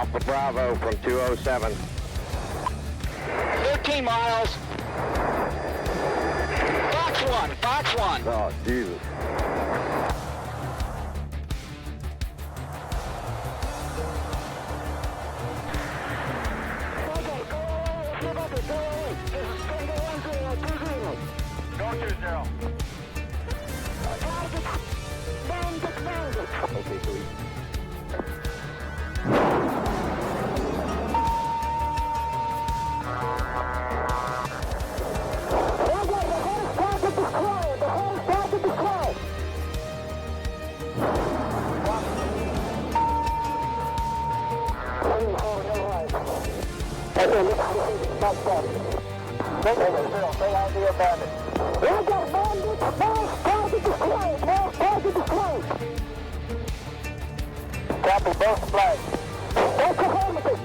Alpha Bravo from 207. 13 miles. Fox 1. Oh, Jesus. Go 20. Okay, please. Copy both flags. That's affirmative.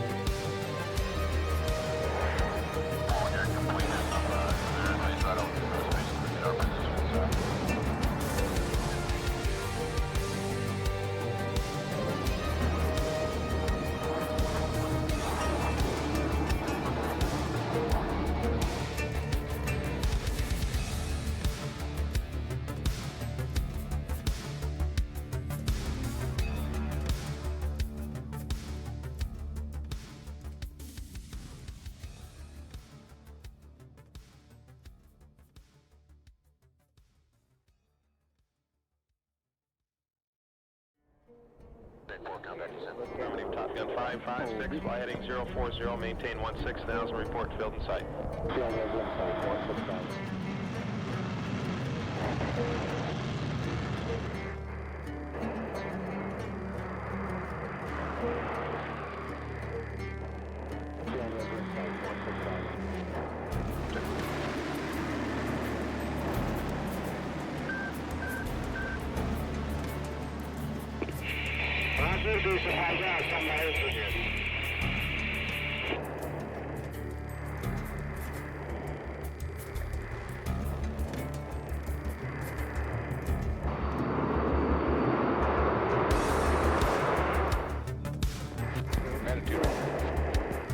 Affirmative, Top Gun 556, fly heading 040, maintain 16,000, report field in sight.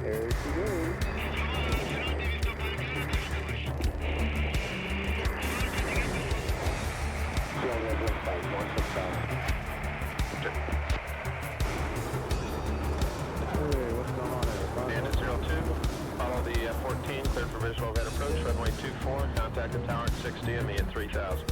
There she goes. Bandit 02, follow the 14, cleared for visual overhead approach, runway 24, contact the tower at 60 and me at 3,000.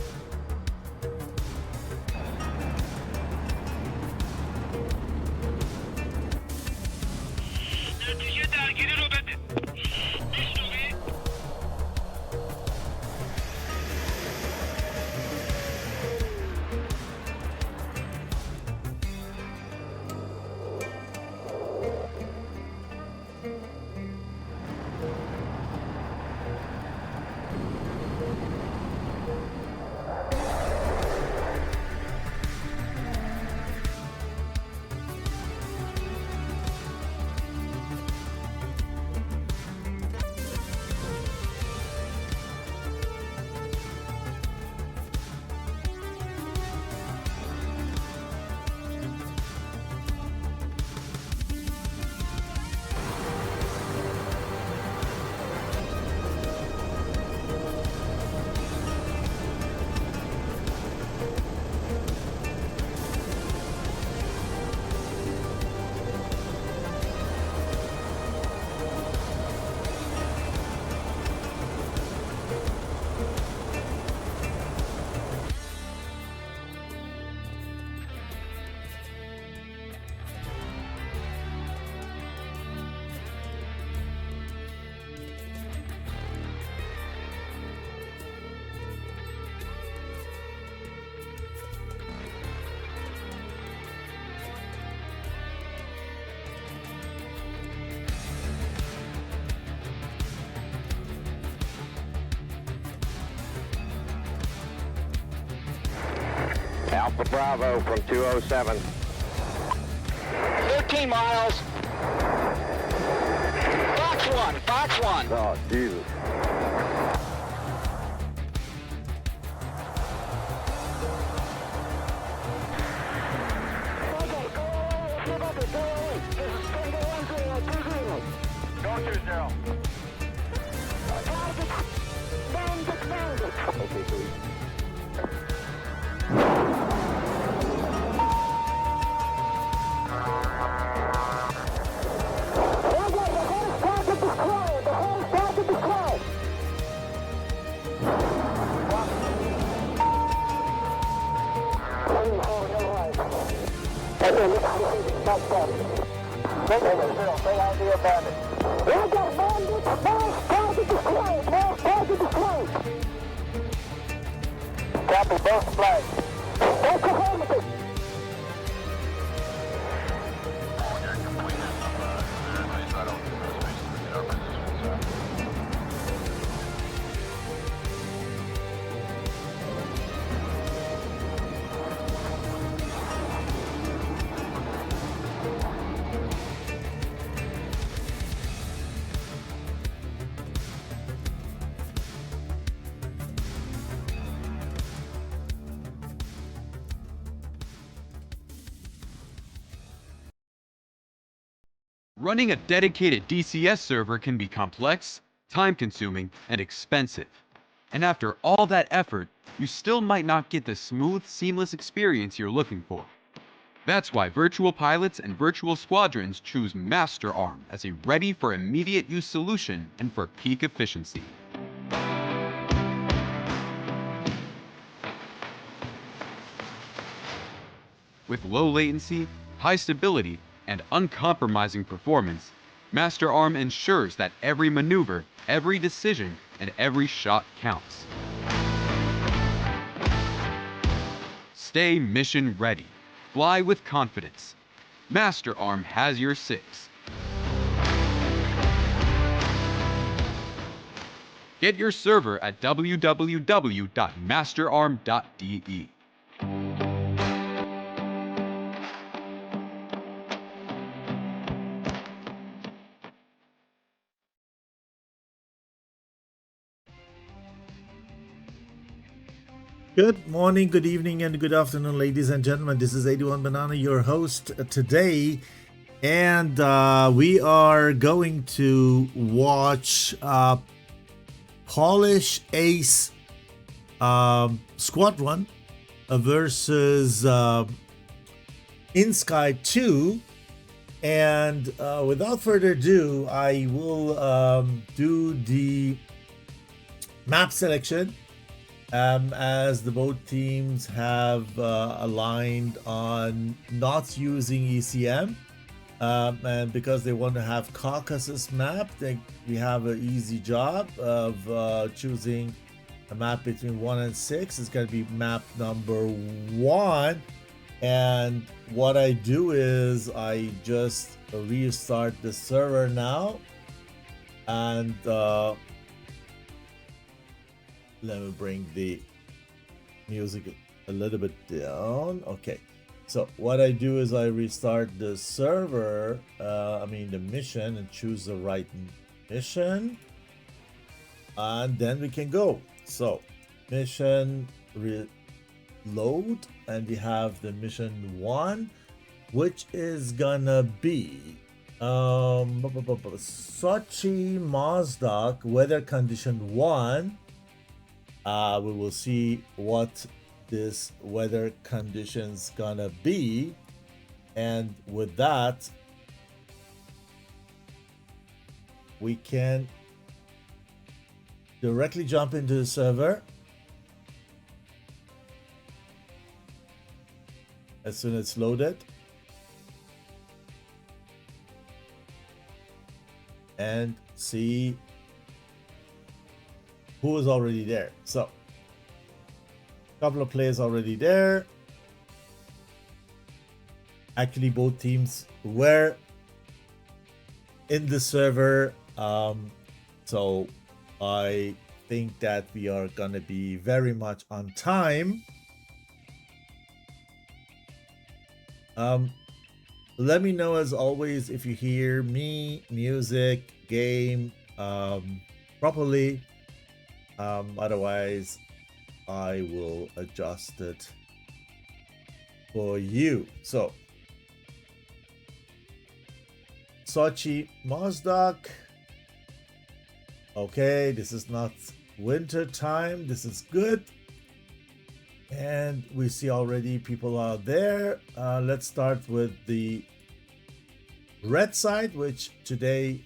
Alpha Bravo from 207. 13 miles. Fox 1. Oh, Jesus. Go. 0. Okay, so Copy both flags. Running a dedicated DCS server can be complex, time-consuming, and expensive. And after all that effort, you still might not get the smooth, seamless experience you're looking for. That's why virtual pilots and virtual squadrons choose MasterArm as a ready for immediate use solution and for peak efficiency. With low latency, high stability, and uncompromising performance, MasterArm ensures that every maneuver, every decision, and every shot counts. Stay mission ready. Fly with confidence. MasterArm has your six. Get your server at www.masterarm.de. Good morning, good evening, and good afternoon, ladies and gentlemen. This is 81 Banana, your host today, and we are going to watch Polish Ace Squadron versus inSky2. And without further ado, I will do the map selection. As the both teams have aligned on not using ECM, and because they want to have Caucasus map, we have an easy job of choosing a map between 1 and 6. It's going to be map number 1, and what I do is I just restart the server now, and let me bring the music a little bit down. Okay, so what I do is I restart the server, the mission, and choose the right mission, and then we can go. So mission reload, and we have the mission 1, which is gonna be Sochi Mozdok weather condition 1. We will see what this weather condition's gonna be, and with that we can directly jump into the server as soon as it's loaded, and see who is already there. So a couple of players already there. Actually, both teams were in the server, so I think that we are gonna be very much on time. Let me know as always if you hear me, music, game properly. Otherwise I will adjust it for you. So Sochi Mozdok, Okay, this is not winter time. This is good. And we see already people out there. Let's start with the red side, which today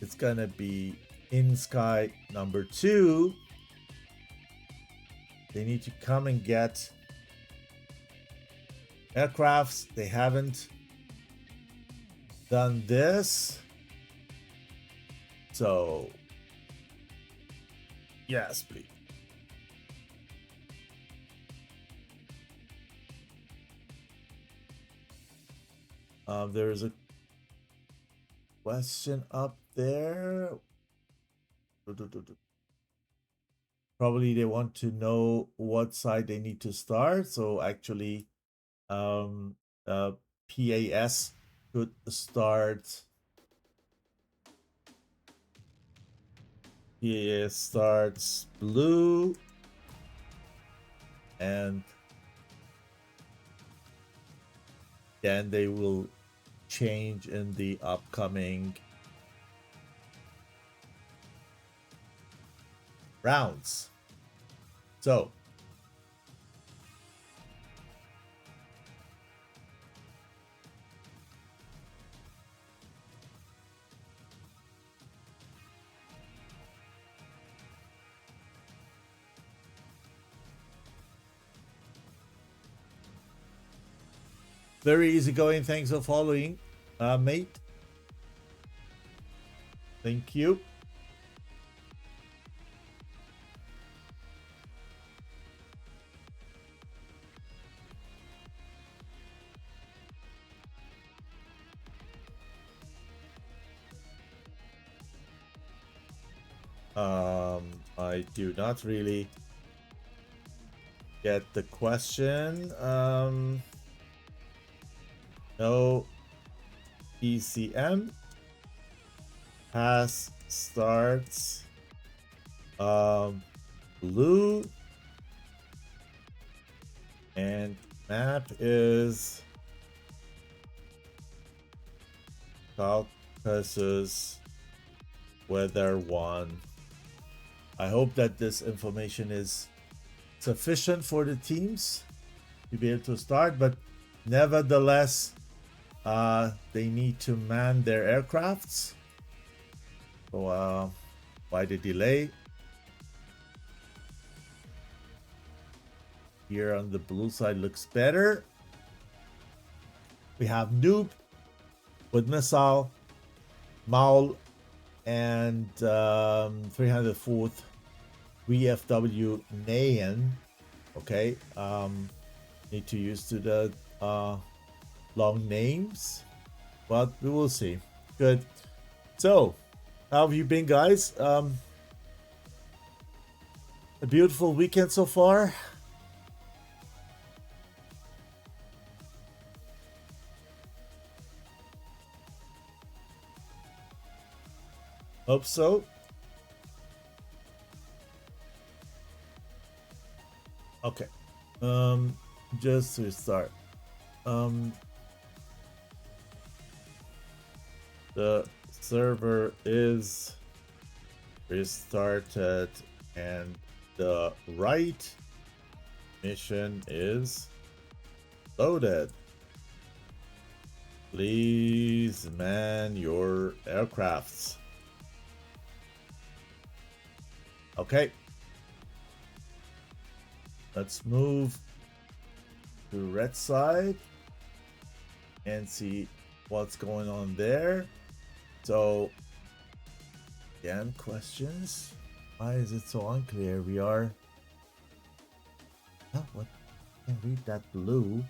it's gonna be inSky number 2. They need to come and get aircrafts. They haven't done this. So, yes, please. There is a question up there. Probably they want to know what side they need to start. So actually, PAS could start. PAS starts blue, and then they will change in the upcoming rounds. So very easy going. Thanks for following, mate. Thank you. I do not really get the question. No ECM pass starts blue, and map is Caucasus Weather 1. I hope that this information is sufficient for the teams to be able to start, but nevertheless, they need to man their aircrafts. So why the delay? Here on the blue side looks better. We have Noob with missile, Maul, and 304th VFW Nayan. Okay, need to use to the long names, but we will see. Good. So, how have you been, guys? A beautiful weekend so far. Hope so. Okay. Just to start. The server is restarted and the right mission is loaded. Please man your aircrafts. Okay. Let's move to red side and see what's going on there. So, again, questions. Why is it so unclear? We are. Oh, what? I can't read that blue.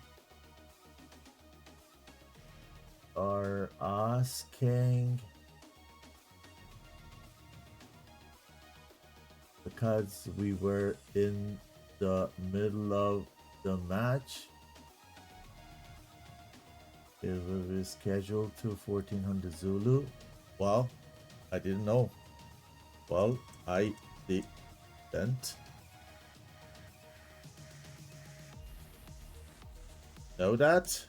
Are asking. Because we were in the middle of the match. It will be scheduled to 1400 Zulu. Well, I didn't know. Well, I didn't know that.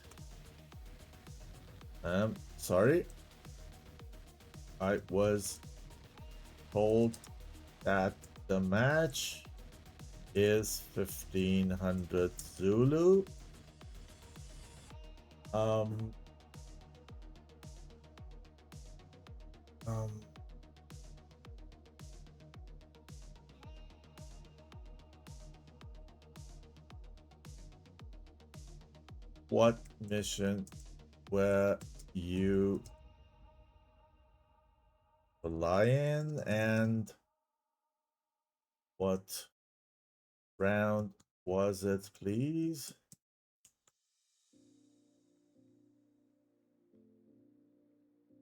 Sorry. I was told that the match is 1500 Zulu. Um, what mission were you flying and what round was it, please?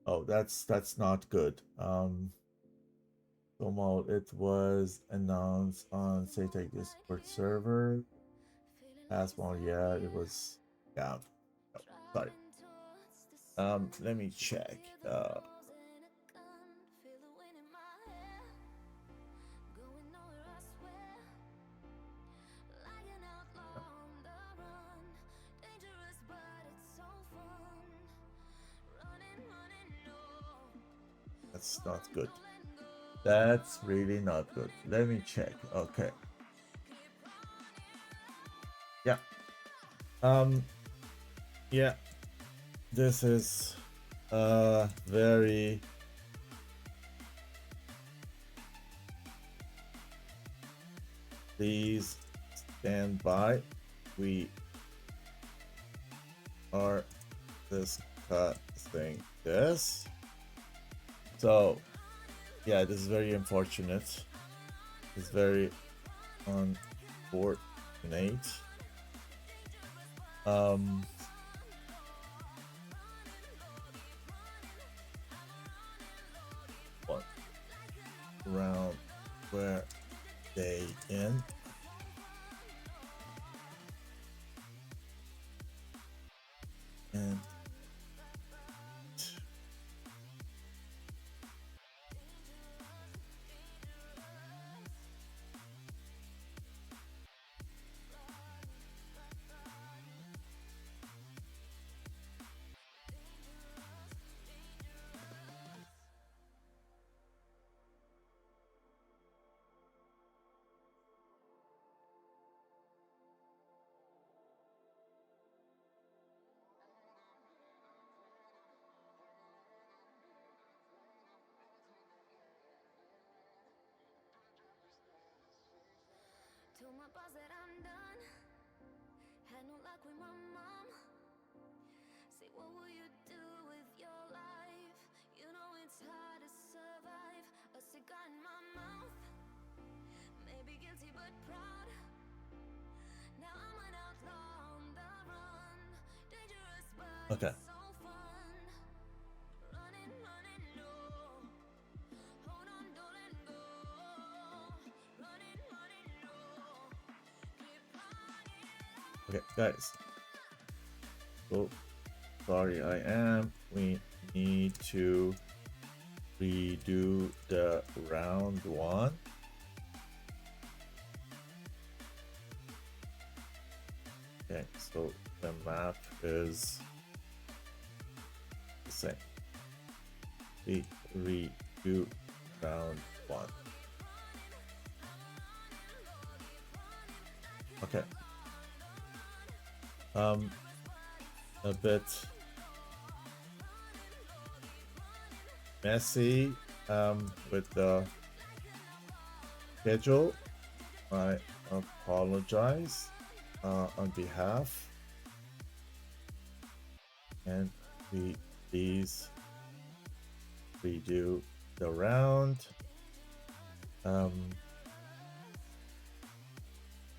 Oh, that's not good. Como it was announced on SATAC Discord server. Last one, yeah, it was. Yeah, oh, sorry. Let me check. That's not good. That's really not good. Let me check. Okay. Yeah. Yeah. This is very please stand by. We are discussing this. So yeah, this is very unfortunate. It's very unfortunate. What round were they in? And Told my boss that I'm done. Had no luck with my mom. Say, what will you do with your life? You know it's hard to survive. A cigar in my mouth. Maybe guilty but proud. Now I'm an outlaw on the run. Dangerous but okay. so fun. Running, running, no. Hold on, don't let go. Running, running, no. Okay, guys. So sorry, I am. We need to redo the round one. Okay, so the map is the same. We redo round one. Okay. A bit messy with the schedule. I apologize on behalf, and we please redo the round.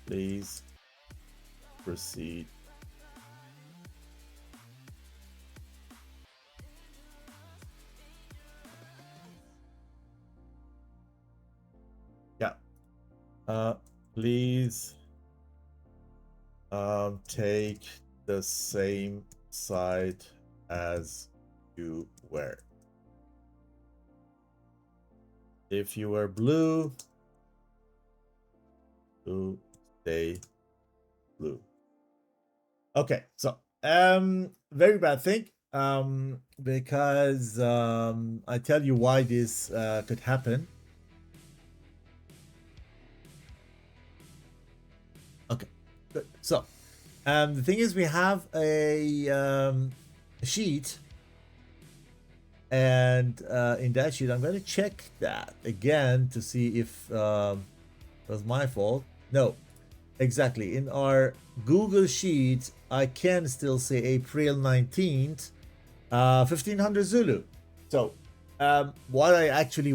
Please proceed. Yeah. Please take the same side as you were. If you were blue, stay blue. Okay, so very bad thing. Because I tell you why this could happen. Good. So, the thing is, we have a sheet, and in that sheet, I'm going to check that again to see if it was my fault. No, exactly. In our Google Sheet, I can still say April 19th, 1500 Zulu. So, where I actually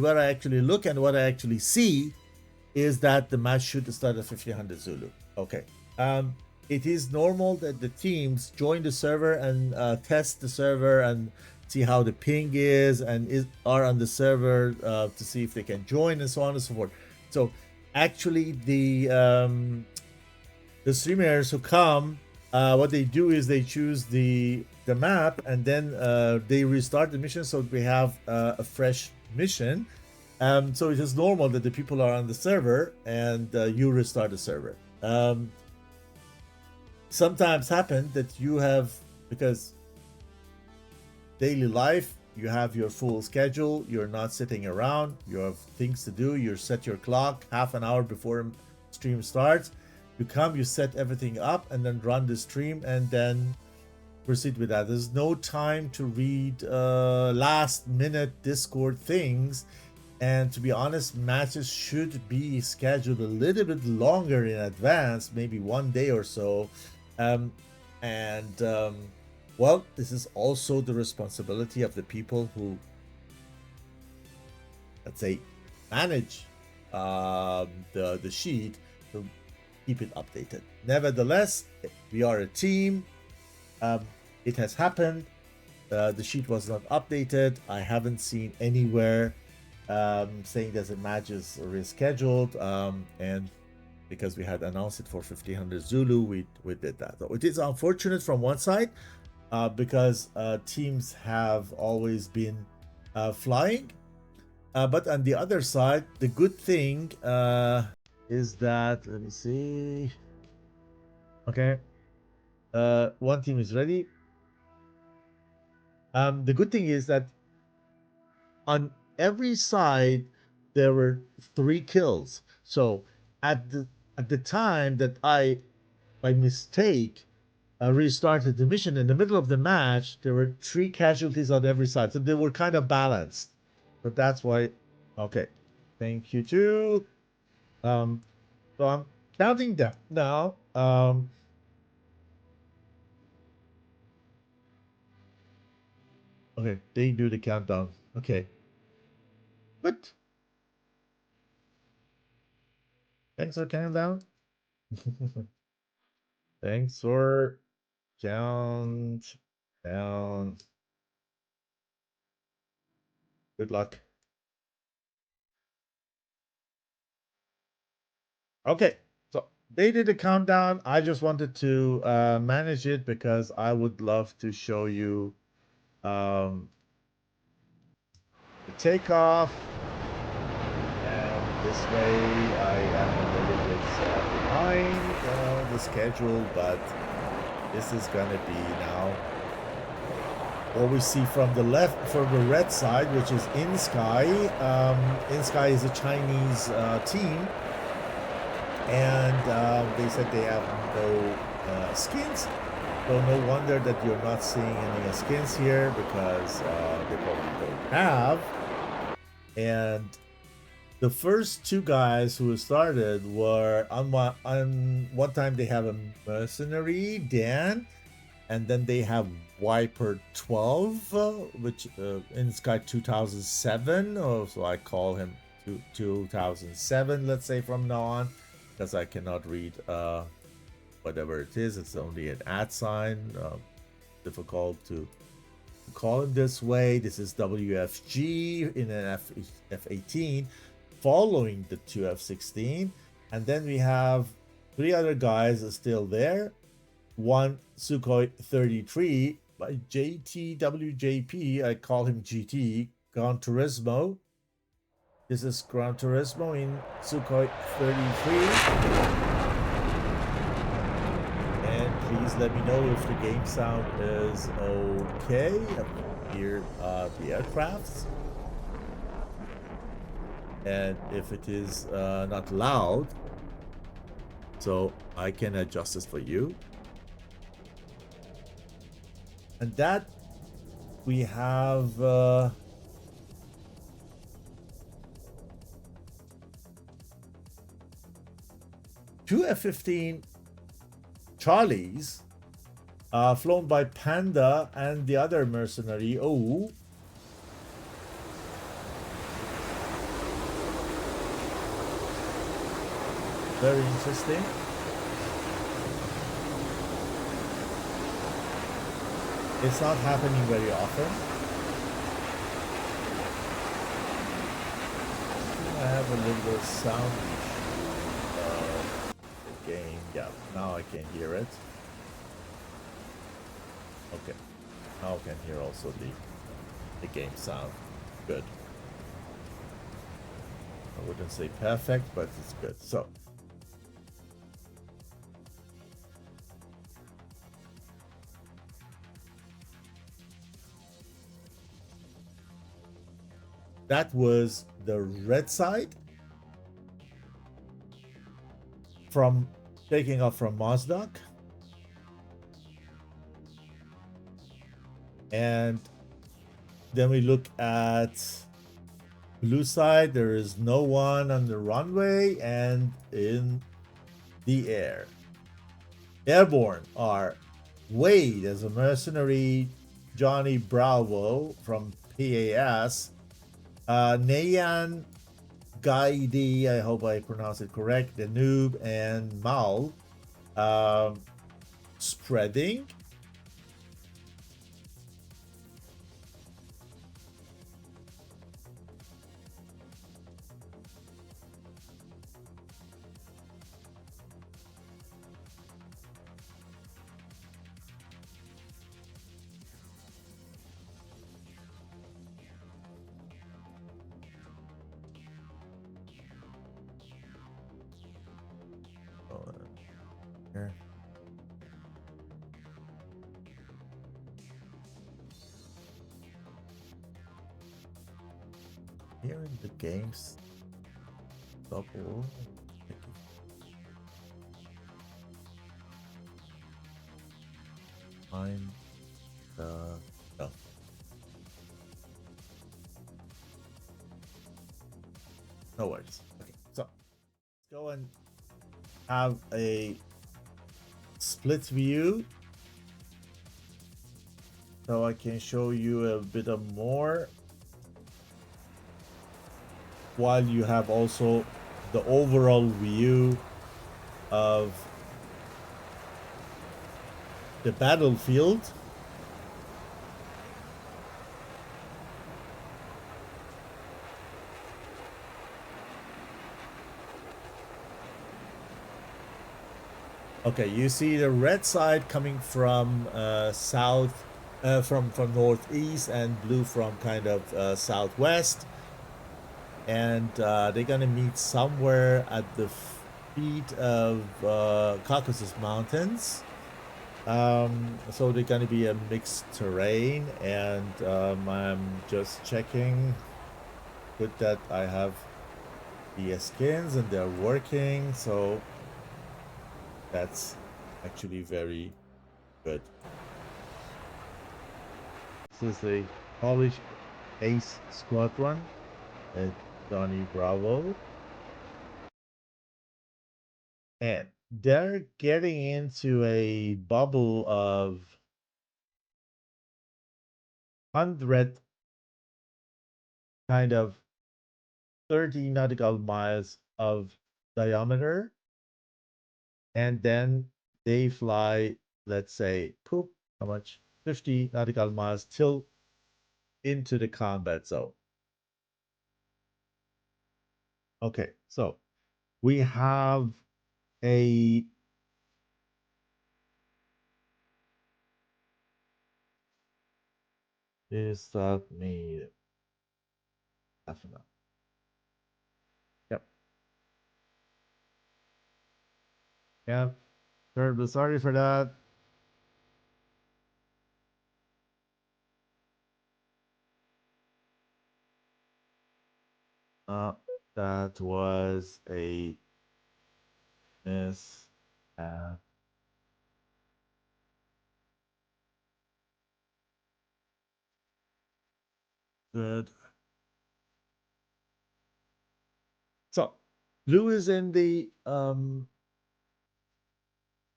look and what I actually see is that the match should start at 1500 Zulu. Okay. It is normal that the teams join the server and test the server and see how the ping is and are on the server to see if they can join and so on and so forth. So actually the streamers who come, what they do is they choose the map and then they restart the mission, so we have a fresh mission. So it is normal that the people are on the server and you restart the server. Sometimes happen that you have, because daily life, you have your full schedule, you're not sitting around, you have things to do, you set your clock half an hour before stream starts, you come, you set everything up and then run the stream and then proceed with that. There's no time to read last minute Discord things. And to be honest, matches should be scheduled a little bit longer in advance, maybe 1 day or so. Well, this is also the responsibility of the people who, let's say, manage the sheet to keep it updated. Nevertheless, we are a team. It has happened. The sheet was not updated. I haven't seen anywhere saying that the match is rescheduled, and because we had announced it for 1500 Zulu, we did that. So it is unfortunate from one side, because teams have always been flying, but on the other side, the good thing is that, let me see, okay, one team is ready. The good thing is that on every side there were 3 kills. So at the time that I by mistake restarted the mission in the middle of the match, there were 3 casualties on every side, so they were kind of balanced. But that's why. Okay, thank you too. So I'm counting down now. Okay, they do the countdown. Okay. But thanks for counting down. Thanks for count down. Good luck. Okay, so they did a countdown. I just wanted to manage it because I would love to show you the takeoff. And this way I am a little bit behind the schedule, but this is gonna be now what we see from the left, from the red side, which is inSky. inSky is a Chinese team, and they said they have no skins. So no wonder that you're not seeing any skins here, because they probably don't have. And the first 2 guys who started were on one time they have a mercenary, Dan, and then they have Viper 12, which inSky 2007, so I call him 2007, let's say from now on, because I cannot read whatever it is. It's only an @ sign. Difficult to call him this way. This is WFG in an F18, following the 2 F16, and then we have 3 other guys still there. One Sukhoi 33 by JTWJP. I call him GT. Gran Turismo. This is Gran Turismo in Sukhoi 33. Please let me know if the game sound is okay. Here the aircrafts, and if it is not loud. So I can adjust this for you. And that we have 2 F-15 Charlies flown by Panda and the other mercenary. Oh, very interesting. It's not happening very often. I have a little bit of sound the game. Yeah, now I can hear it. Okay, now I can hear also the game sound. Good. I wouldn't say perfect, but it's good. So that was the red side from taking off from Mozdok. And then we look at blue side. There is no one on the runway and in the air. Airborne are Wade as a mercenary, Johnny Bravo from PAS, Nayan Gaidi, I hope I pronounced it correct, the Noob, and Mal spreading. Here. Here in the games double find the no. No worries. Okay, so let's go and have a split view so I can show you a bit of more while you have also the overall view of the battlefield. Okay, you see the red side coming from south, from northeast, and blue from kind of southwest, and they're gonna meet somewhere at the feet of Caucasus Mountains. So they're gonna be a mixed terrain, and I'm just checking with that I have the skins and they're working, so that's actually very good. This is the Polish Ace Squadron at Johnny Bravo. And they're getting into a bubble of 100 kind of 30 nautical miles of diameter. And then they fly, let's say, poop, how much? 50 nautical miles till into the combat zone. Okay, so we have a is that me? Definitely. Yep. Yep. Terribly sorry for that. Uh, that was a miss. Uh, good. So, blue is in the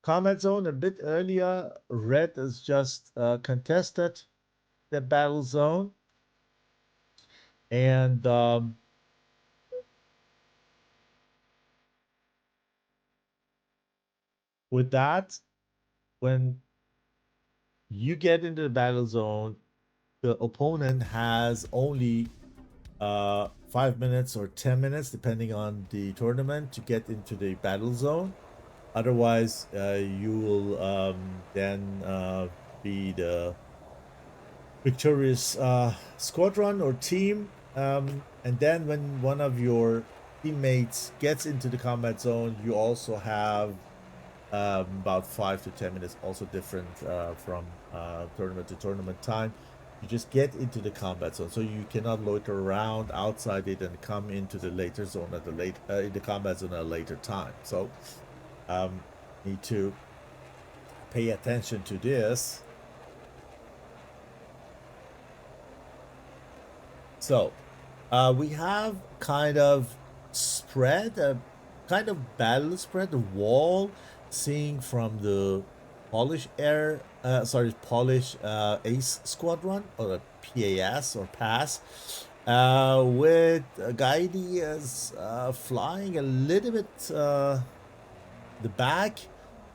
combat zone a bit earlier. Red is just contested the battle zone. And with that, when you get into the battle zone, the opponent has only 5 minutes or 10 minutes, depending on the tournament, to get into the battle zone. Otherwise, you will then be the victorious squadron or team. And then when one of your teammates gets into the combat zone, you also have about 5 to 10 minutes, also different from tournament to tournament time. You just get into the combat zone, so you cannot loiter around outside it and come into the later zone at the in the combat zone at a later time. So need to pay attention to this. So we have kind of spread a kind of battle spread, the wall, seeing from the Polish Polish Ace Squadron, or PAS or PAS, with Gaidi is flying a little bit the back,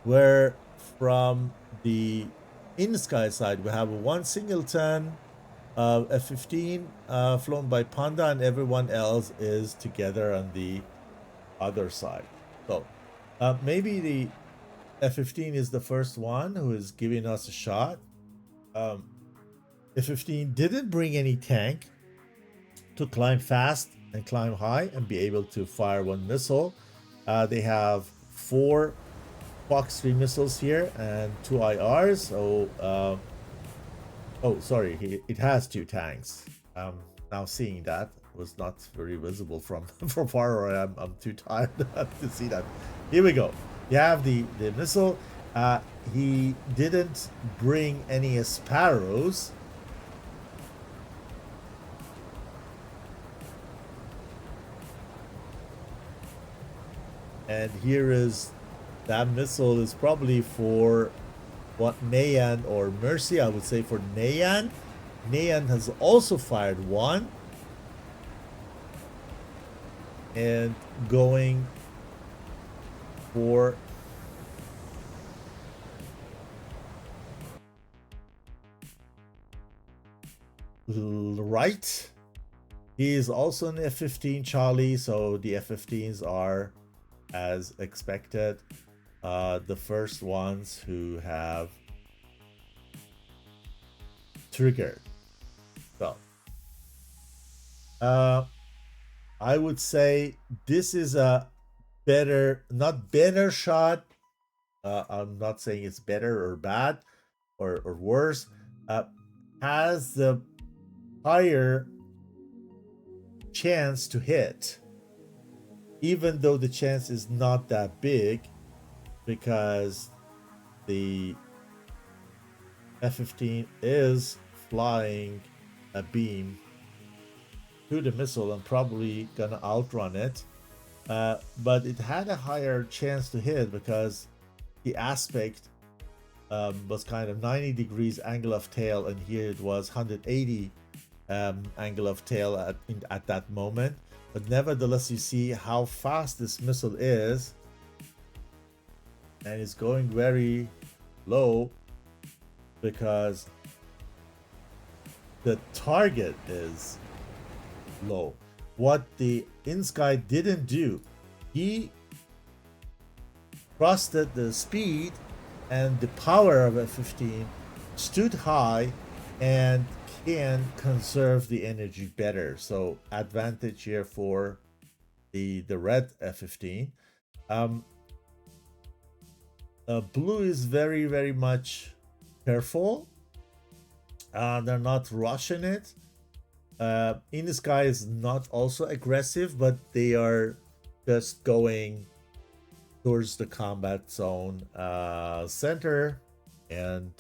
where from the inSky side we have one singleton F-15 flown by Panda, and everyone else is together on the other side. So maybe the F-15 is the first one who is giving us a shot. F-15 didn't bring any tank to climb fast and climb high and be able to fire one missile. They have 4 Fox 3 missiles here and 2 IRs. So oh, sorry, it has 2 tanks. Now seeing that was not very visible from far away. I'm too tired to see that. Here we go. You have the missile. He didn't bring any Sparrows. And here is that missile is probably for what, Mayan or Mercy. I would say for Nayan. Nayan has also fired one. And going for right. He is also an F-15 Charlie, so the F-15s are, as expected, the first ones who have triggered. So I would say this is a better, not better shot. I'm not saying it's better or bad or worse. Has the higher chance to hit, even though the chance is not that big, because the F-15 is flying a beam to the missile and probably gonna outrun it, but it had a higher chance to hit because the aspect was kind of 90 degrees angle of tail, and here it was 180 angle of tail at that moment. But nevertheless, you see how fast this missile is, and it's going very low because the target is low. What the inSky didn't do, he trusted the speed and the power of F-15, stood high, and can conserve the energy better. So advantage here for the red F-15. Blue is very much careful. They're not rushing it. inSky is not also aggressive, but they are just going towards the combat zone center. And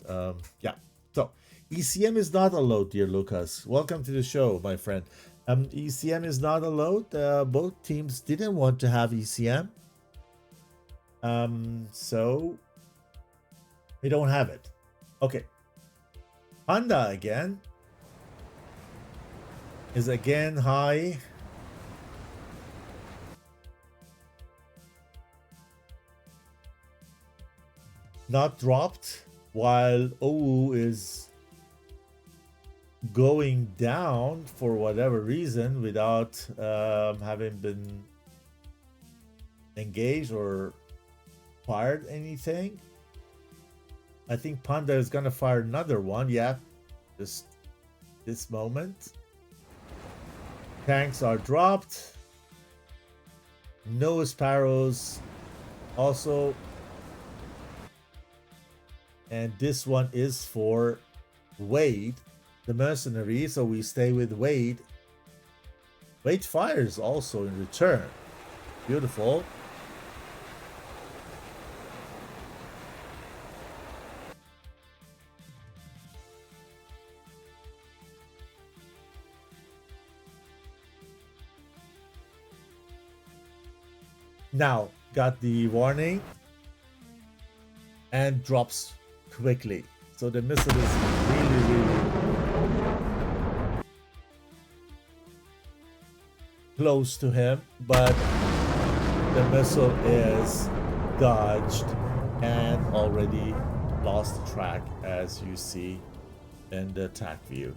yeah, so ECM is not allowed, dear Lucas. Welcome to the show, my friend. ECM is not allowed. Both teams didn't want to have ECM. So we don't have it. Okay. Honda again is again high. Not dropped, while OU is going down for whatever reason without having been engaged or fired anything. I think Panda is gonna fire another one. Yeah, just this moment. Tanks are dropped. No sparrows also. And this one is for Wade, the mercenary. So we stay with Wade. Wade fires also in return. Beautiful. Now got the warning and drops quickly. So the missile is really close to him, but the missile is dodged and already lost track, as you see in the attack view.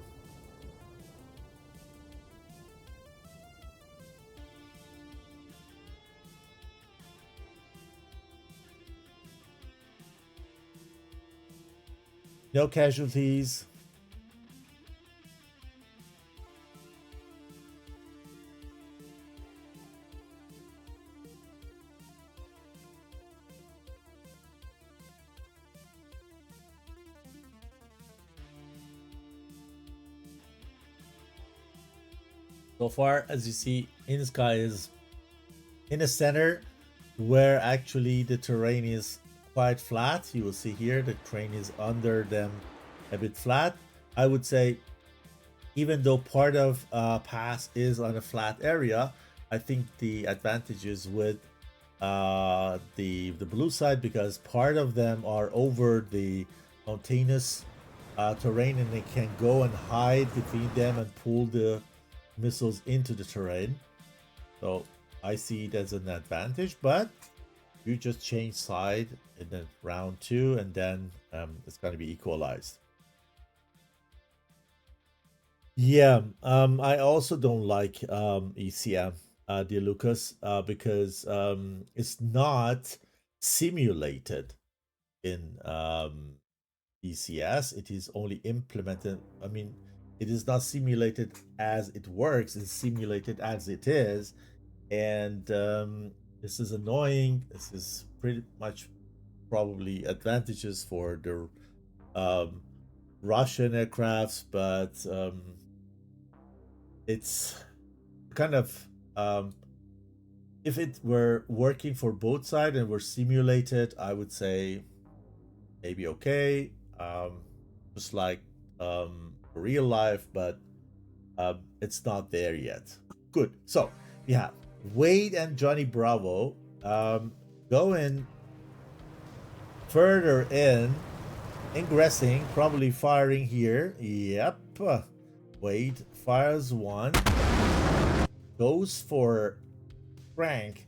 No casualties. So far, as you see, inSky is in the center where actually the terrain is quite flat. You will see here the terrain is under them a bit flat. I would say even though part of pass is on a flat area, I think the advantage is with the blue side, because part of them are over the mountainous terrain and they can go and hide between them and pull the missiles into the terrain. So I see it as an advantage, but you just change side in the round 2 and then it's going to be equalized. Yeah, I also don't like ECM, dear Lucas, because it's not simulated in ECS. It is only implemented. I mean, it is not simulated as it works. It's simulated as it is, and this is annoying. This is pretty much probably advantages for the Russian aircrafts, but it's kind of if it were working for both sides and were simulated, I would say maybe okay, just like real life, but it's not there yet. Good. So we have Wade and Johnny Bravo going further in, ingressing, probably firing here. Yep. Wade fires one, goes for Frank.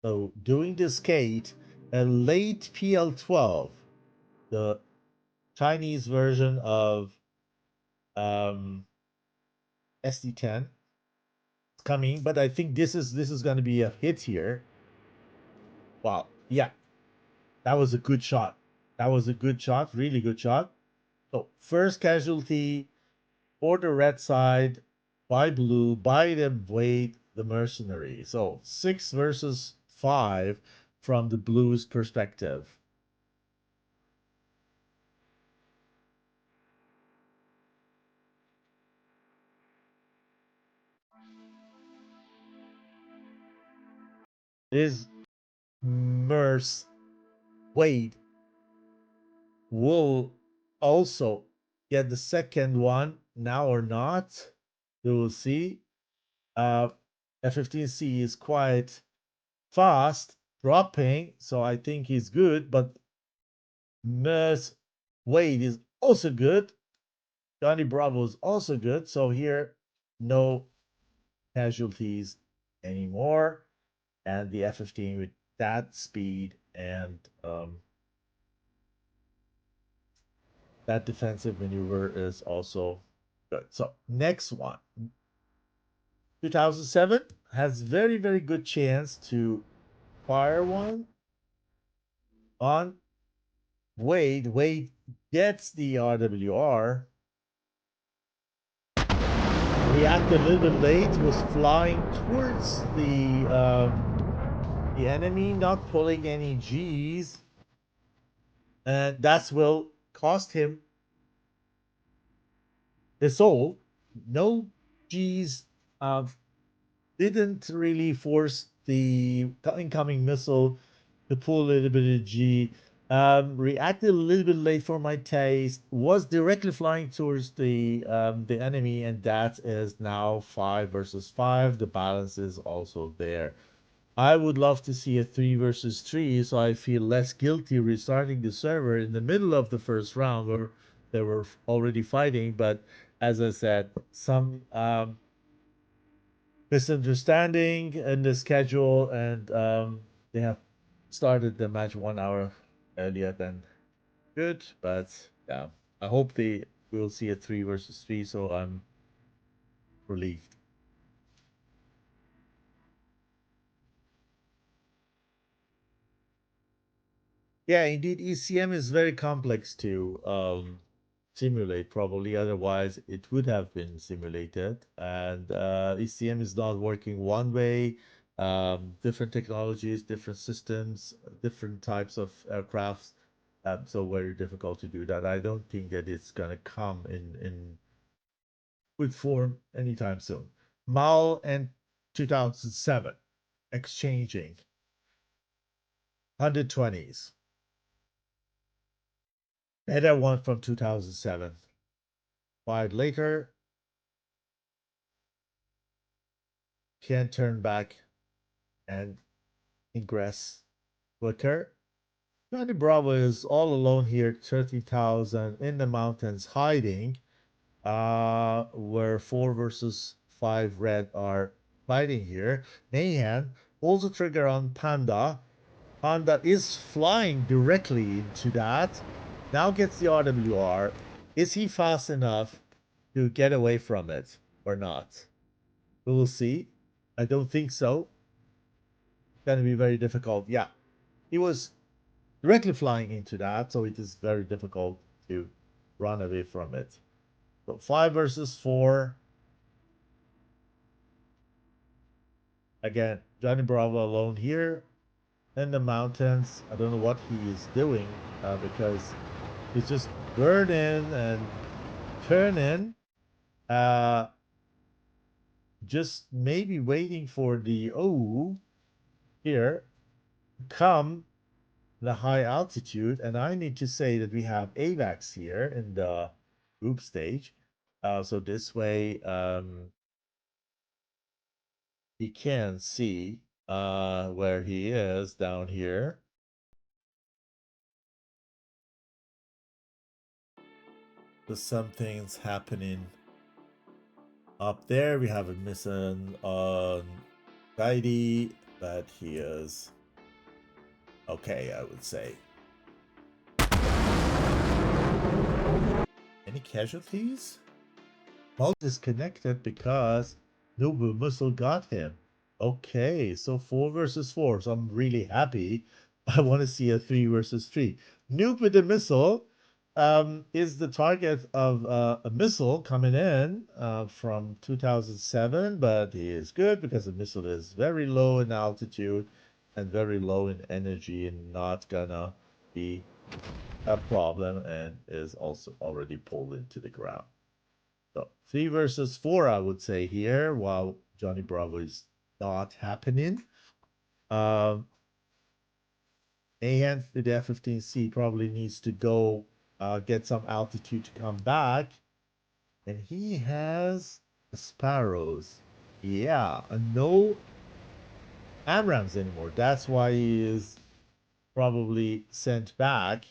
So doing this skate, a late PL-12, the Chinese version of SD-10 coming, but I think this is going to be a hit here. Wow, yeah, that was a good shot. That was a good shot, really good shot. So first casualty for the red side by blue, by the Wade, the mercenary. So 6 versus 5 from the blues perspective. It is Merce Wade will also get the second one now or not. We will see. F-15C is quite fast dropping, so I think he's good, but Merce Wade is also good. Johnny Bravo is also good, so here no casualties anymore, and the F-15 with that speed and that defensive maneuver is also good. So next one, 2007 has very good chance to fire one on Wade. Wade gets the RWR. Reacted a little bit late. Was flying towards the enemy, not pulling any G's, and that will cost him his soul. No G's didn't really force the incoming missile to pull a little bit of G. Reacted a little bit late for my taste. Was directly flying towards the enemy, and that is now 5 versus 5. The balance is also there. I would love to see a 3 versus 3, so I feel less guilty restarting the server in the middle of the first round where they were already fighting. But as I said, some misunderstanding in the schedule, and they have started the match 1 hour earlier than good. But yeah, I hope they will see a 3 versus 3, so I'm relieved. Yeah, indeed, ECM is very complex to simulate, probably. Otherwise, it would have been simulated. And ECM is not working one way. Different technologies, different systems, different types of aircrafts. So very difficult to do that. I don't think that it's gonna come in good form anytime soon. Mal and 2007 exchanging 120s. Better one from 2007. Fired later, can turn back and ingress quicker. Johnny Bravo is all alone here, 30,000 in the mountains hiding. Where 4 versus 5 red are fighting here. Nahan pulls the trigger on Panda. Panda is flying directly into that. Now gets the RWR. Is he fast enough to get away from it or not? We will see. I don't think so. Gonna be very difficult. Yeah, he was directly flying into that, so it is very difficult to run away from it. So 5 versus 4. Again, Johnny Bravo alone here in the mountains. I don't know what he is doing because he's just burning and turning. Just maybe waiting for the O here come the high altitude. And I need to say that we have AVAX here in the group stage. So this way he can see where he is down here. So something's happening up there. We have a mission on Guidey, but he is okay, I would say. Any casualties? Well, disconnected because Noble Missile got him. Okay, so 4 versus 4. So I'm really happy. I want to see a 3 versus 3. Nuke with the missile is the target of a missile coming in from 2007, but he is good because the missile is very low in altitude and very low in energy and not gonna be a problem, and is also already pulled into the ground. So 3 versus 4, I would say here, while Johnny Bravo is not happening. And the F-15C probably needs to go get some altitude to come back. And he has sparrows. Yeah, no AMRAAMs anymore. That's why he is probably sent back.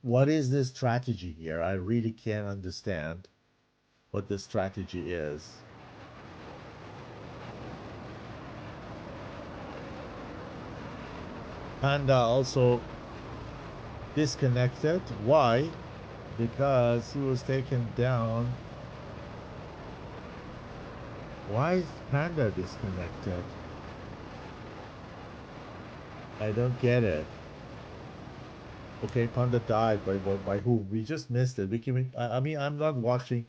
What is this strategy here? I really can't understand what the strategy is. Panda also disconnected. Why? Because he was taken down. Why is Panda disconnected? I don't get it. Okay, Panda died by who? We just missed it. I mean, I'm not watching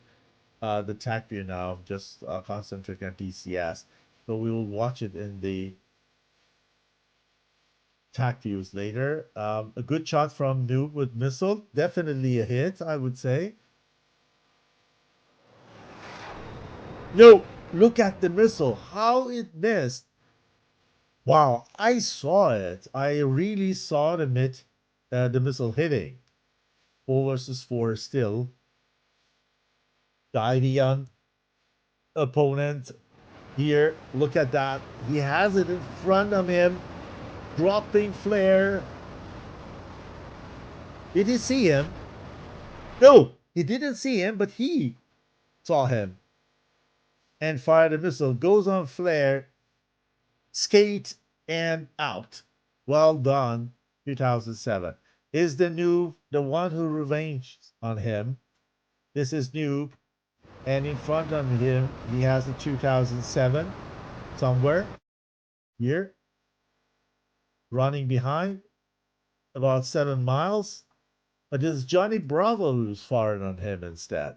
the TAC view now. I'm just concentrating on DCS. So we will watch it in the TAC views later. A good shot from Noob with missile. Definitely a hit, I would say. No, look at the missile. How it missed. Wow, I saw it. I really saw the missile hitting. 4 versus 4 still. The young opponent here. Look at that. He has it in front of him. Dropping flare. Did he see him? No, he didn't see him, but he saw him. And fired a missile. Goes on flare. Skate and out. Well done, 2007. Is the Noob the one who revenged on him? This is Noob. And in front of him, he has the 2007 somewhere here. Running behind about 7 miles. But it's Johnny Bravo who's firing on him instead.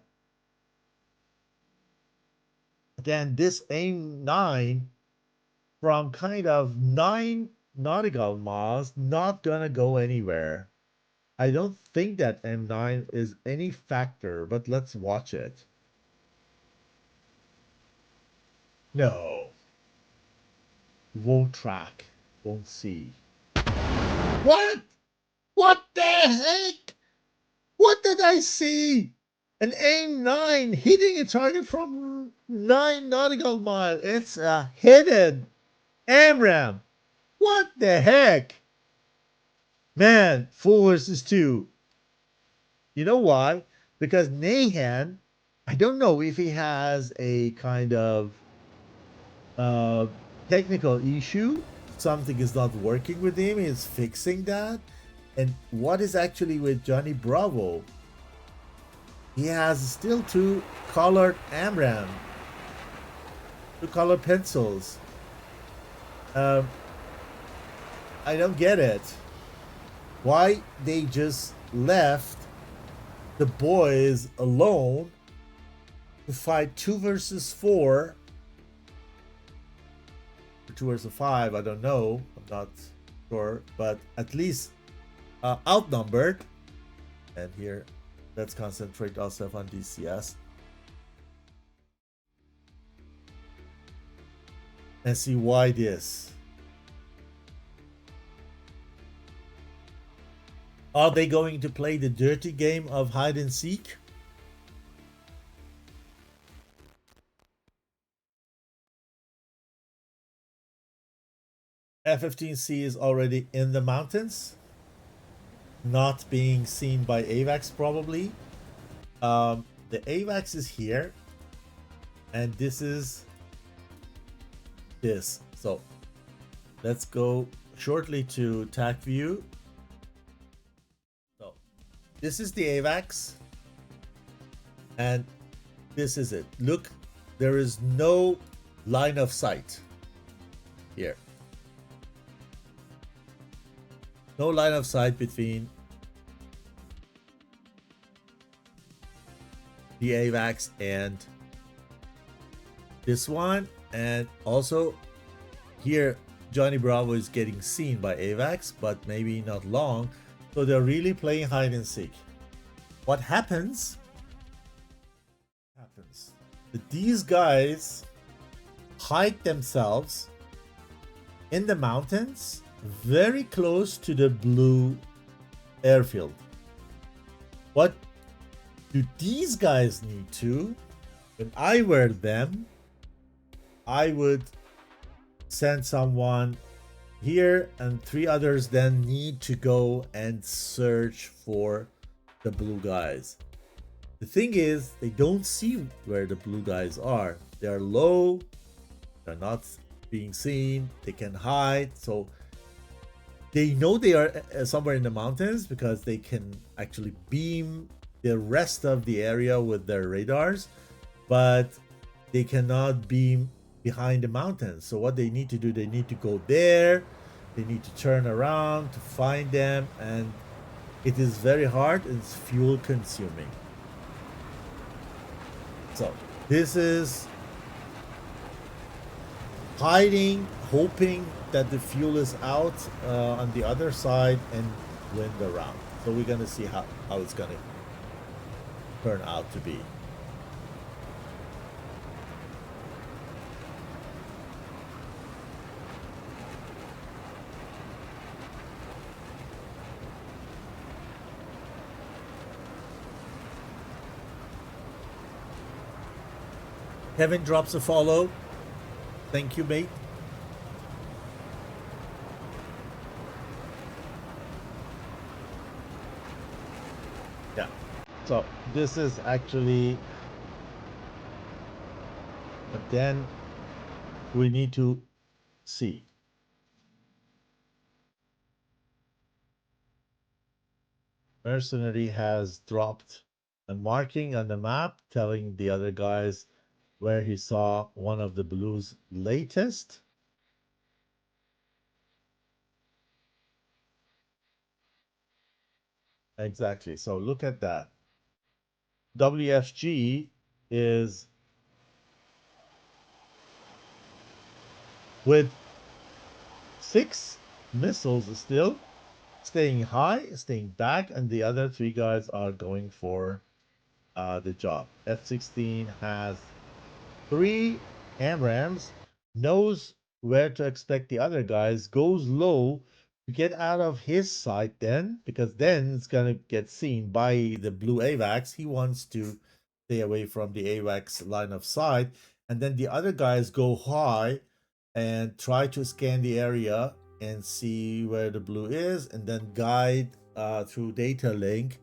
Then this AIM-9 from kind of 9 nautical miles, not gonna go anywhere. I don't think that M9 is any factor, but let's watch it. No. Won't track. Won't see. What? What the heck? What did I see? An AIM-9 hitting a target from 9 nautical miles. It's a hidden AMRAAM. What the heck? Man, 4 versus 2. You know why? Because Nahan, I don't know if he has a kind of technical issue. Something is not working with him. He's fixing that. And what is actually with Johnny Bravo? He has still 2 colored AMRAAM. 2 colored pencils. I don't get it. Why they just left the boys alone to fight 2 versus 4. 2 versus 5, I don't know. I'm not sure. But at least outnumbered. And here, let's concentrate ourselves on DCS. And see why this. Are they going to play the dirty game of hide and seek? F-15C is already in the mountains. Not being seen by AVAX probably. The AVAX is here. And this is this. So let's go shortly to TAC view. So this is the AVAX. And this is it. Look, there is no line of sight here. No line of sight between the AVAX and this one. And also here Johnny Bravo is getting seen by AVAX, but maybe not long. So they're really playing hide and seek. What happens? These guys hide themselves in the mountains, very close to the blue airfield. What do these guys need to? When I were them, I would send someone here, and 3 others then need to go and search for the blue guys. The thing is, they don't see where the blue guys are. They're low, they're not being seen, they can hide. So they know they are somewhere in the mountains because they can actually beam the rest of the area with their radars, but they cannot beam behind the mountains. So what they need to do, they need to go there, they need to turn around to find them, and it is very hard and it's fuel consuming. So this is hiding, hoping that the fuel is out on the other side and win the round. So we're gonna see how it's gonna turn out to be. Kevin drops a follow. Thank you, mate. Yeah. So this is actually, but then we need to see. Mercenary has dropped a marking on the map telling the other guys where he saw one of the blues latest. Exactly. So look at that. WFG is with 6 missiles still staying high, staying back, and the other 3 guys are going for the job. F-16 has 3 AMRAAMs, knows where to expect the other guys, goes low to get out of his sight then, because then it's going to get seen by the blue AVAX. He wants to stay away from the AVAX line of sight, and then the other guys go high and try to scan the area and see where the blue is, and then guide through data link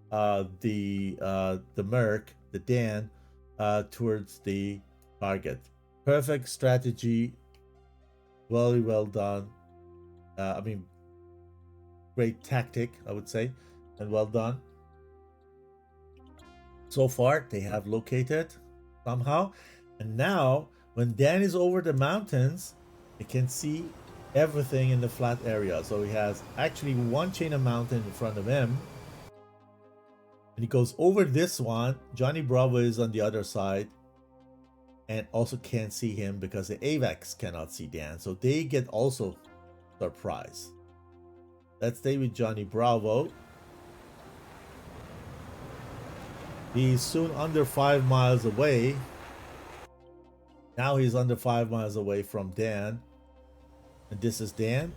the Merc, the Dan, towards the target. Perfect strategy. Very well done. I mean, great tactic, I would say, and well done. So far, they have located somehow, and now when Dan is over the mountains, they can see everything in the flat area. So he has actually 1 chain of mountain in front of him, and he goes over this one. Johnny Bravo is on the other side and also can't see him because the AVAX cannot see Dan. So they get also surprised. Let's stay with Johnny Bravo. He's soon under 5 miles away. Now he's under 5 miles away from Dan. And this is Dan.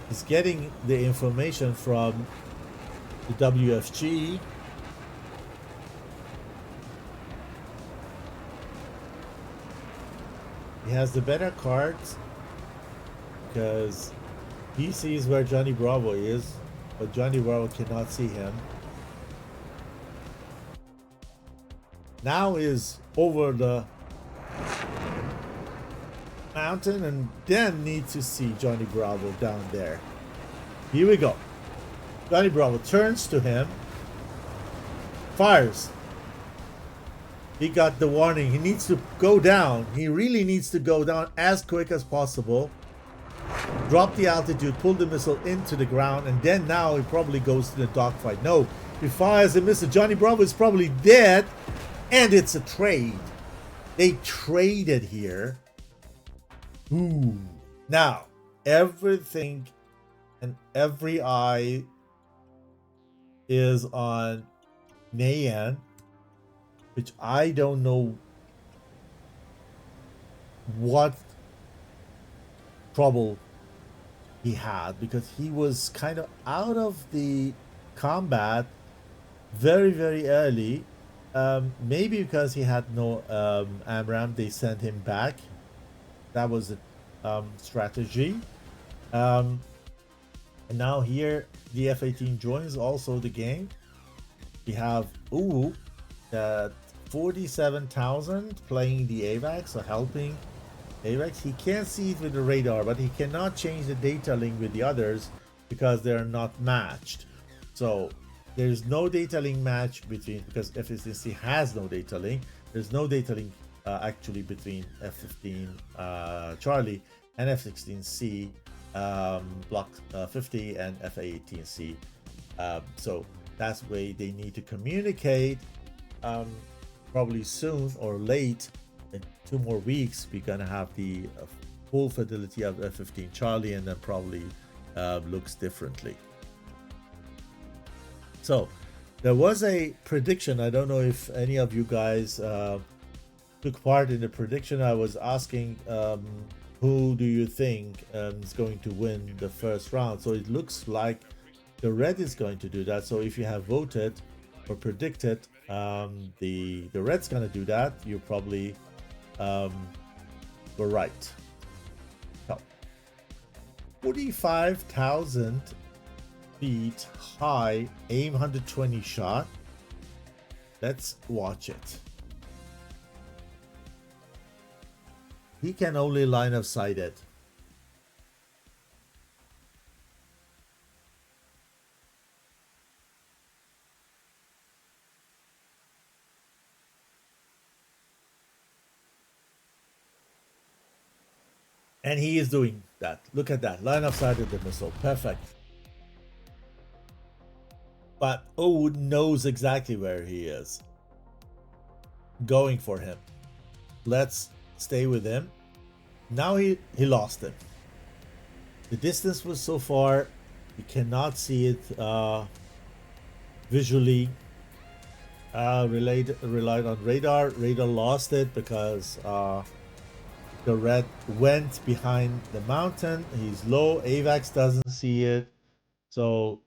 He's getting the information from the WFG. He has the better cards because he sees where Johnny Bravo is, but Johnny Bravo cannot see him. Now is over the mountain and then needs to see Johnny Bravo down there. Here we go. Johnny Bravo turns to him, fires. He got the warning. He needs to go down. He really needs to go down as quick as possible. Drop the altitude, pull the missile into the ground, and then now he probably goes to the dogfight. No, he fires a missile. Johnny Bravo is probably dead, and it's a trade. They traded here. Ooh. Now, everything and every eye is on Nayan, which I don't know what trouble he had, because he was kind of out of the combat very, very early. Maybe because he had no AMRAAM, they sent him back. That was a strategy. Um, and now here, the F-18 joins also the game. We have at 47,000 playing the AVAX, so helping AVAX. He can't see it with the radar, but he cannot change the data link with the others because they're not matched. So there's no data link match between, because F-15C has no data link. There's no data link actually between F-15 Charlie and F-16C Block 50 and F-18C. So that's why they need to communicate. Probably soon or late, in 2 more weeks, we're gonna have the full fidelity of F-15 Charlie, and then probably looks differently. So there was a prediction. I don't know if any of you guys took part in the prediction. I was asking who do you think is going to win the first round. So it looks like the red is going to do that. So if you have voted or predicted the red's gonna do that, you probably were right. So 45,000 feet high, aim 120 shot. Let's watch it. He can only line of sight it. And he is doing that. Look at that. Line of sight of the missile. Perfect. But Owood knows exactly where he is. Going for him. Let's stay with him. Now he lost him. The distance was so far, you cannot see it visually. Relied on radar. Radar lost it because the red went behind the mountain. He's low. AVAX doesn't see it. So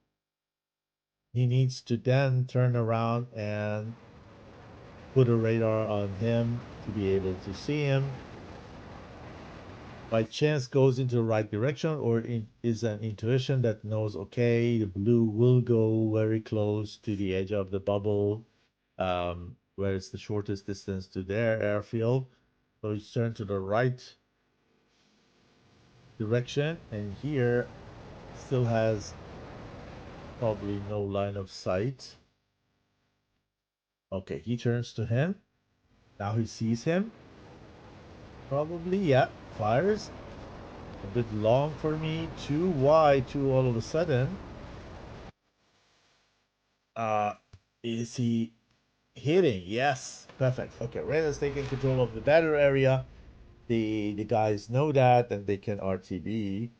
he needs to then turn around and put a radar on him to be able to see him. By chance goes into the right direction, or is an intuition that knows, okay, the blue will go very close to the edge of the bubble, where it's the shortest distance to their airfield. So he's turned to the right direction, and here still has probably no line of sight. Okay, he turns to him. Now he sees him. Probably, yeah, fires. A bit long for me. Too wide, too all of a sudden. Is he hitting? Yes, perfect. Okay, Radar's taking control of the battle area. The guys know that, and they can RTB.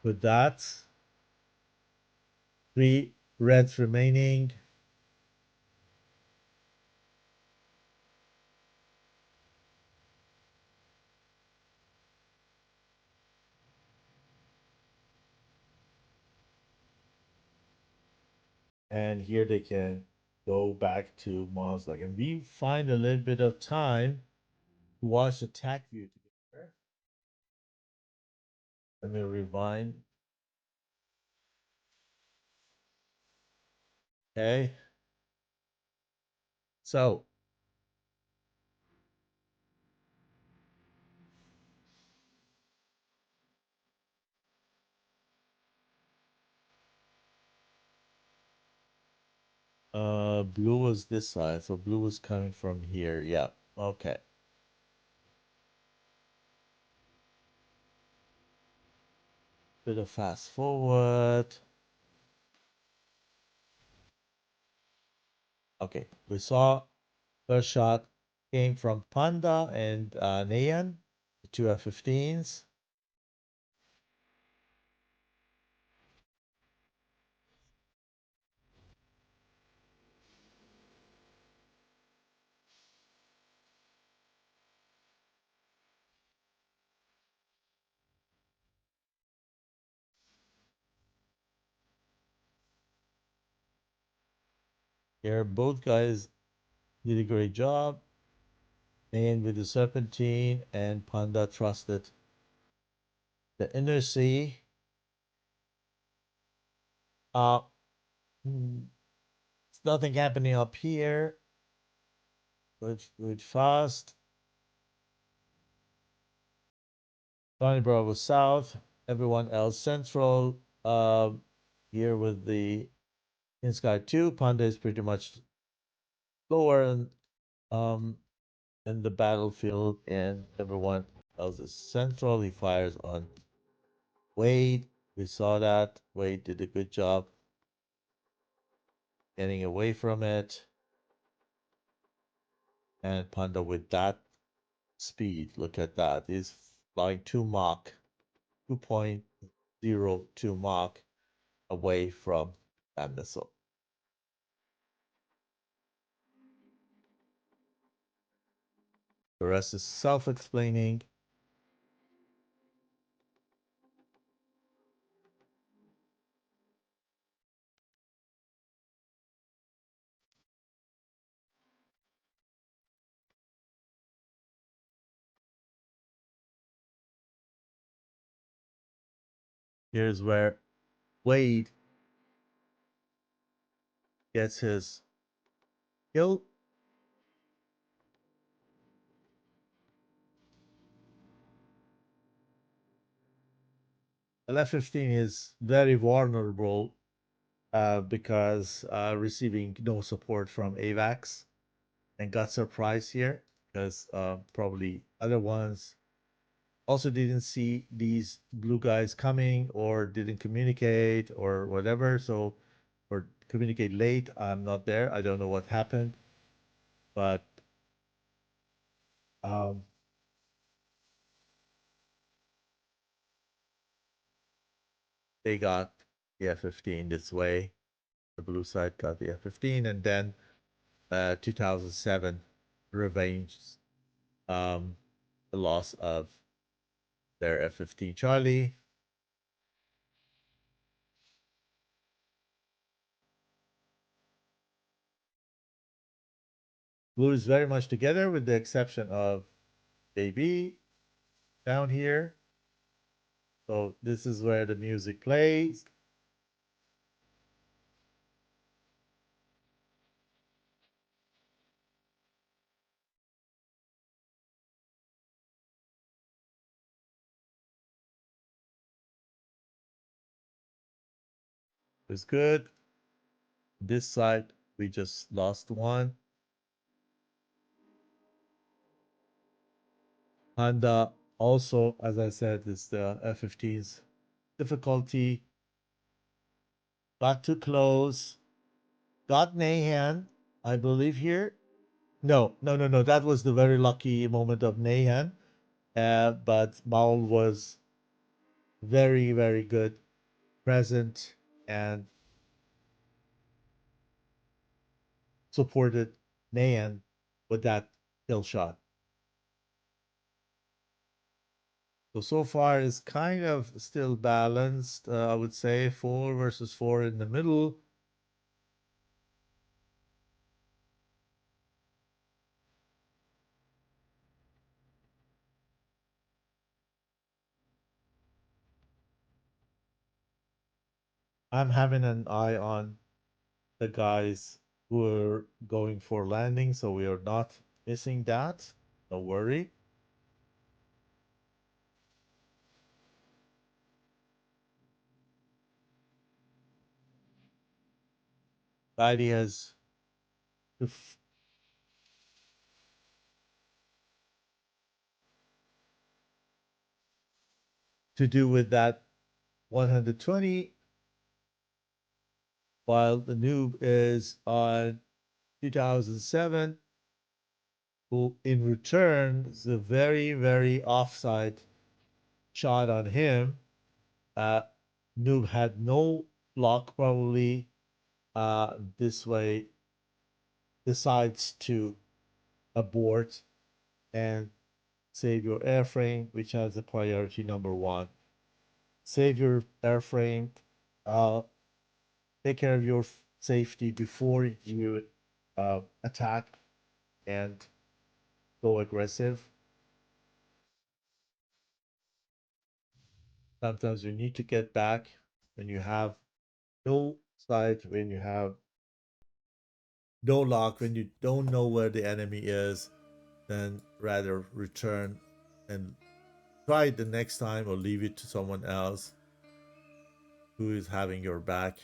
With that, 3 reds remaining. And here they can go back to Mosdog. And we find a little bit of time to watch the attack view together. Let me rewind. Okay. So blue was this side, so blue was coming from here. Yeah. Okay. Bit of fast forward. Okay, we saw first shot came from Panda and Nayan, the 2 F-15s. Here, both guys did a great job. And with the Serpentine and Panda trusted the inner sea. Uh, it's nothing happening up here. Good fast. Donny Bravo South. Everyone else central. Here with the inSky2, Panda is pretty much lower in the battlefield, and everyone else is central. He fires on Wade. We saw that. Wade did a good job getting away from it. And Panda with that speed, look at that. He's flying 2 Mach, 2.02 Mach away from that missile. The rest is self-explaining. Here's where Wade gets his kill. The F-15 is very vulnerable because receiving no support from AVAX, and got surprised here because probably other ones also didn't see these blue guys coming or didn't communicate or whatever. So, or communicate late. I'm not there. I don't know what happened, but um, they got the F-15 this way. The blue side got the F-15, and then 2007 revenged the loss of their F-15 Charlie. Blue is very much together with the exception of JB down here. So this is where the music plays. It's good. This side, we just lost one. And also, as I said, is the F-15's difficulty. Got too close. Got Nahan, I believe here. No. That was the very lucky moment of Nahan. But Maul was very, very good, present, and supported Nahan with that kill shot. So far is kind of still balanced. I would say 4 versus 4 in the middle. I'm having an eye on the guys who are going for landing, so we are not missing that. Don't worry. The idea is to, to do with that 120, while the noob is on 2007, who in return is a very, very offside shot on him. Noob had no block, probably this way decides to abort and save your airframe, which has a priority number 1. Save your airframe, take care of your safety before you attack and go aggressive. Sometimes you need to get back when you have no sight, when you have no lock, when you don't know where the enemy is, then rather return and try it the next time or leave it to someone else who is having your back.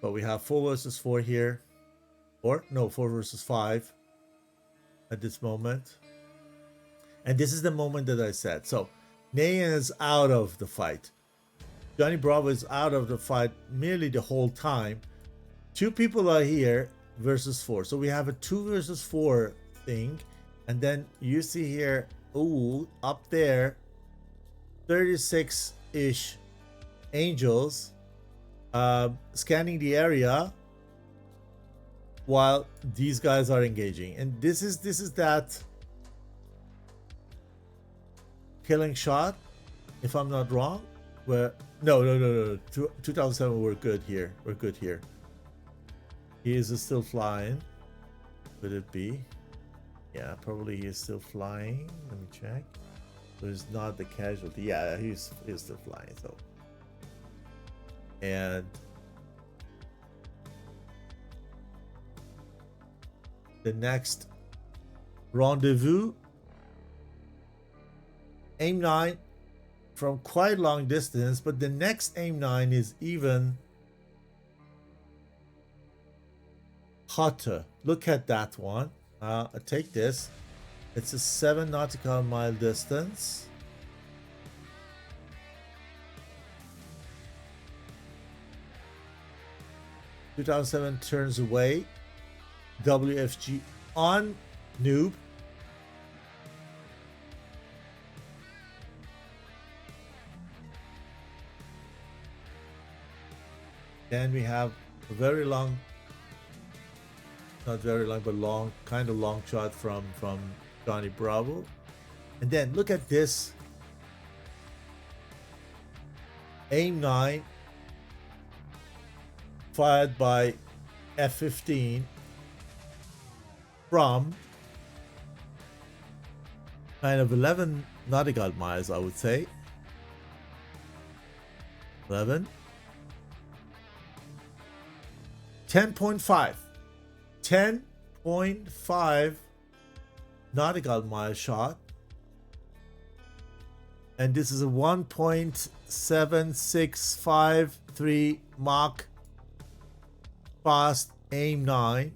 But we have 4 versus 4 here. Or no, 4 versus 5 at this moment. And this is the moment that I said. So Nayan is out of the fight. Johnny Bravo is out of the fight nearly the whole time. 2 people are here versus 4. So we have a 2 versus 4 thing. And then you see here, ooh, up there, 36-ish angels scanning the area while these guys are engaging. And this is that killing shot, if I'm not wrong. Where no. 2007, we're good here. We're good here. He is still flying. Could it be? Yeah, probably he is still flying. Let me check. So he's not the casualty. Yeah, he's still flying. So, and the next rendezvous, aim 9 from quite long distance, but the next aim 9 is even hotter. Look at that one. I take this. It's a 7 nautical mile distance. (2007) turns away. WFG on noob. Then we have a very long, not very long, but long, kind of long shot from Johnny Bravo. And then look at this. Aim 9 fired by F-15 from kind of 11 nautical miles, I would say. 11. 10.5. 10.5 nautical mile shot. And this is a 1.7653 Mach fast aim 9.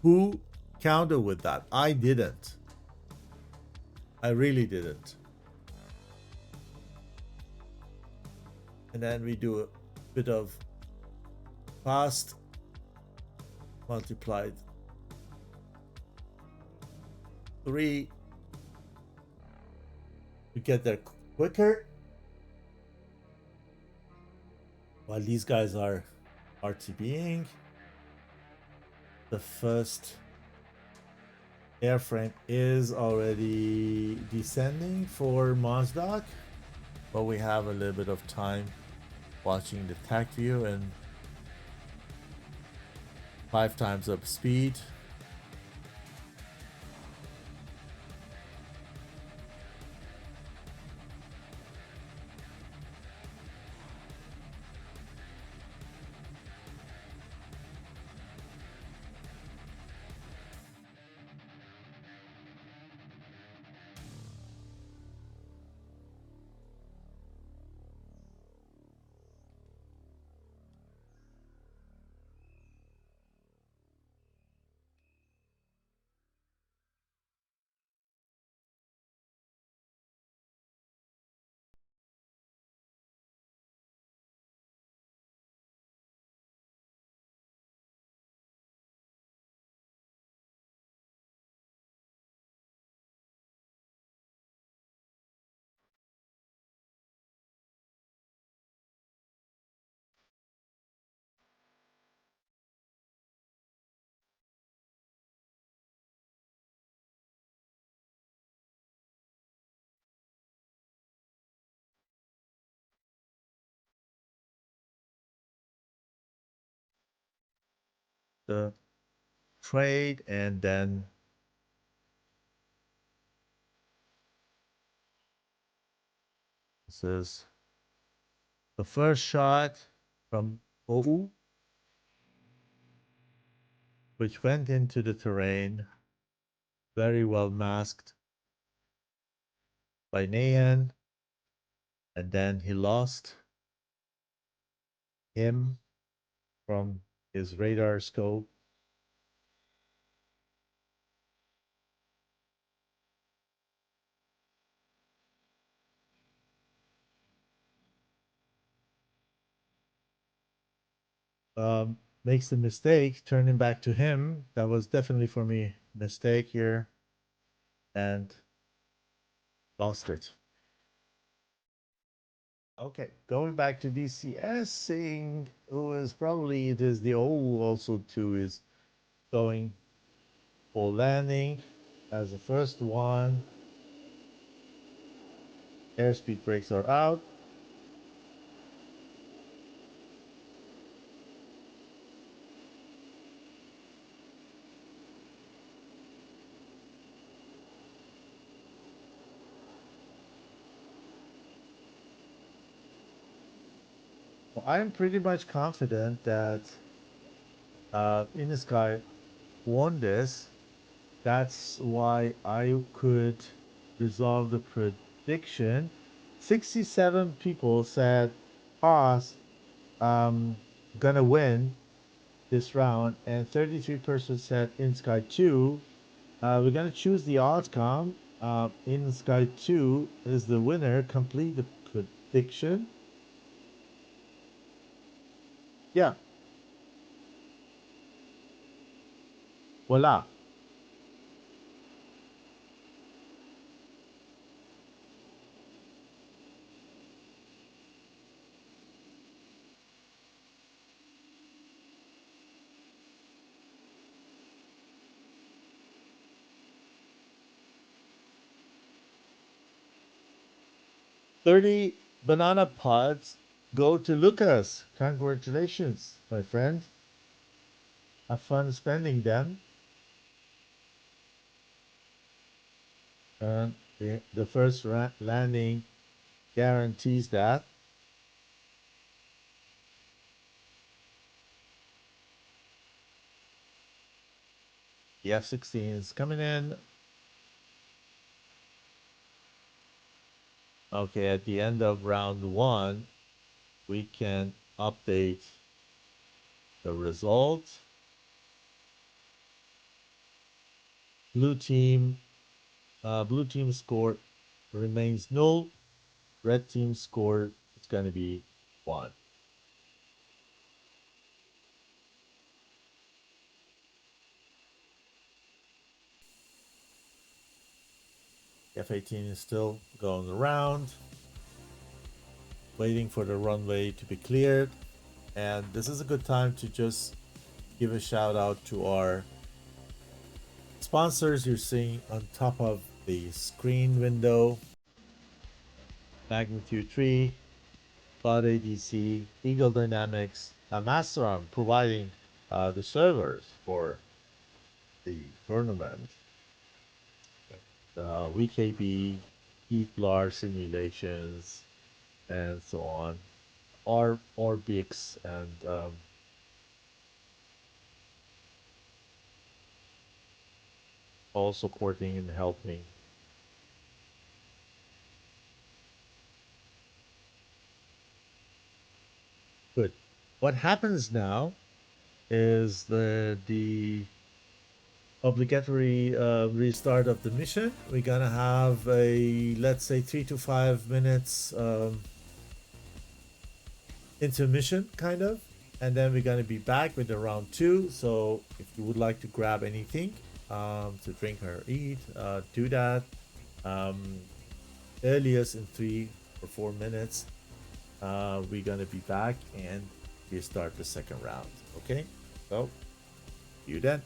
Who countered with that? I didn't. I really didn't. And then we do a bit of fast multiplied 3 to get there quicker, while these guys are RTBing. The first airframe is already descending for Mozdok, but we have a little bit of time watching the TAC view and 5 times up speed. the trade, and then this is the first shot from OU, which went into the terrain, very well masked by Nayan, and then he lost him from his radar scope. Makes the mistake, turning back to him. That was definitely for me mistake here, and lost it. Okay, going back to DCS, seeing who is probably it is the O also too is going for landing as the first one. Airspeed brakes are out. Well, I'm pretty much confident that inSky won this. That's why I could resolve the prediction. 67 people said Haas gonna win this round, and 33% said inSky2. We're gonna choose the outcome. inSky2 is the winner. Complete the prediction. Yeah. Voila. $30 banana pods go to Lucas. Congratulations, my friend. Have fun spending them. And the first landing guarantees that. The F-16 is coming in. Okay, at the end of round one, we can update the result. Blue team score remains null. Red team score is going to be 1. F-18 is still going around, waiting for the runway to be cleared. And this is a good time to just give a shout out to our sponsors you're seeing on top of the screen window. Magnitude 3, Cloud ADC, Eagle Dynamics, and Masteron providing the servers for the tournament. VKB, Heatblar simulations, and so on. Orbix and all supporting and helping. Good. What happens now is the obligatory restart of the mission. We're gonna have a, let's say, 3 to 5 minutes intermission kind of, and then we're gonna be back with the round 2. So if you would like to grab anything to drink or eat, do that. Earliest in 3 or 4 minutes, we're gonna be back and we start the second round. Okay, so see you then.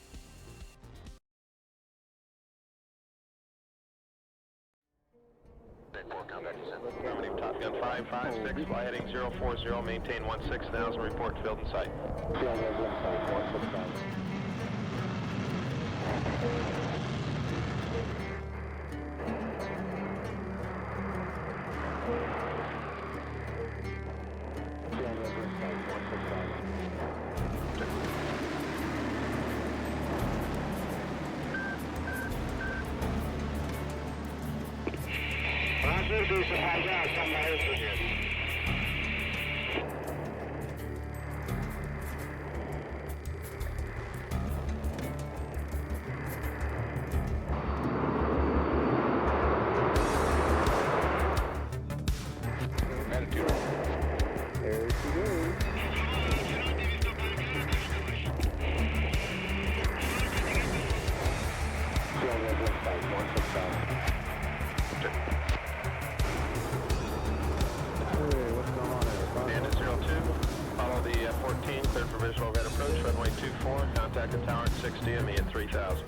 Affirmative, Top Gun 556, fly heading 040, maintain 16,000, report to field in sight. Attitude. There she goes. Hey, what's going on there? Bandit 02, follow the 14, cleared for visual overhead approach, runway 24, contact the tower at 60 and me at 3000.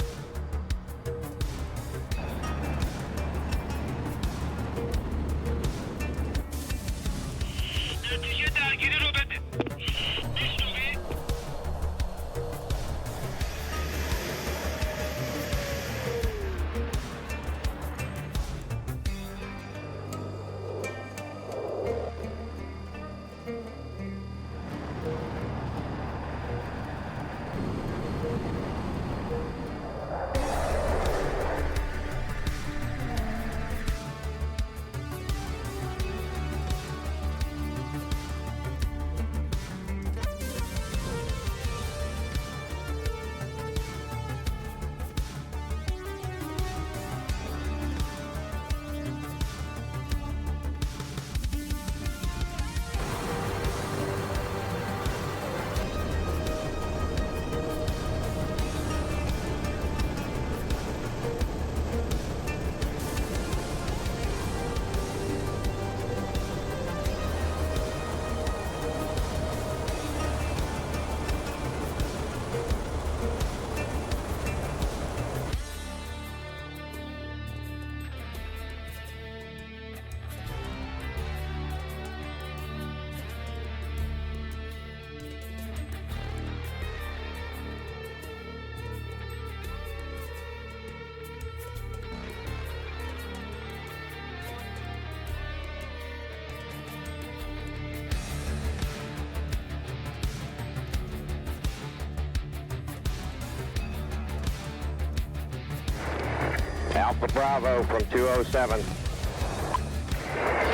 Alpha Bravo from 207.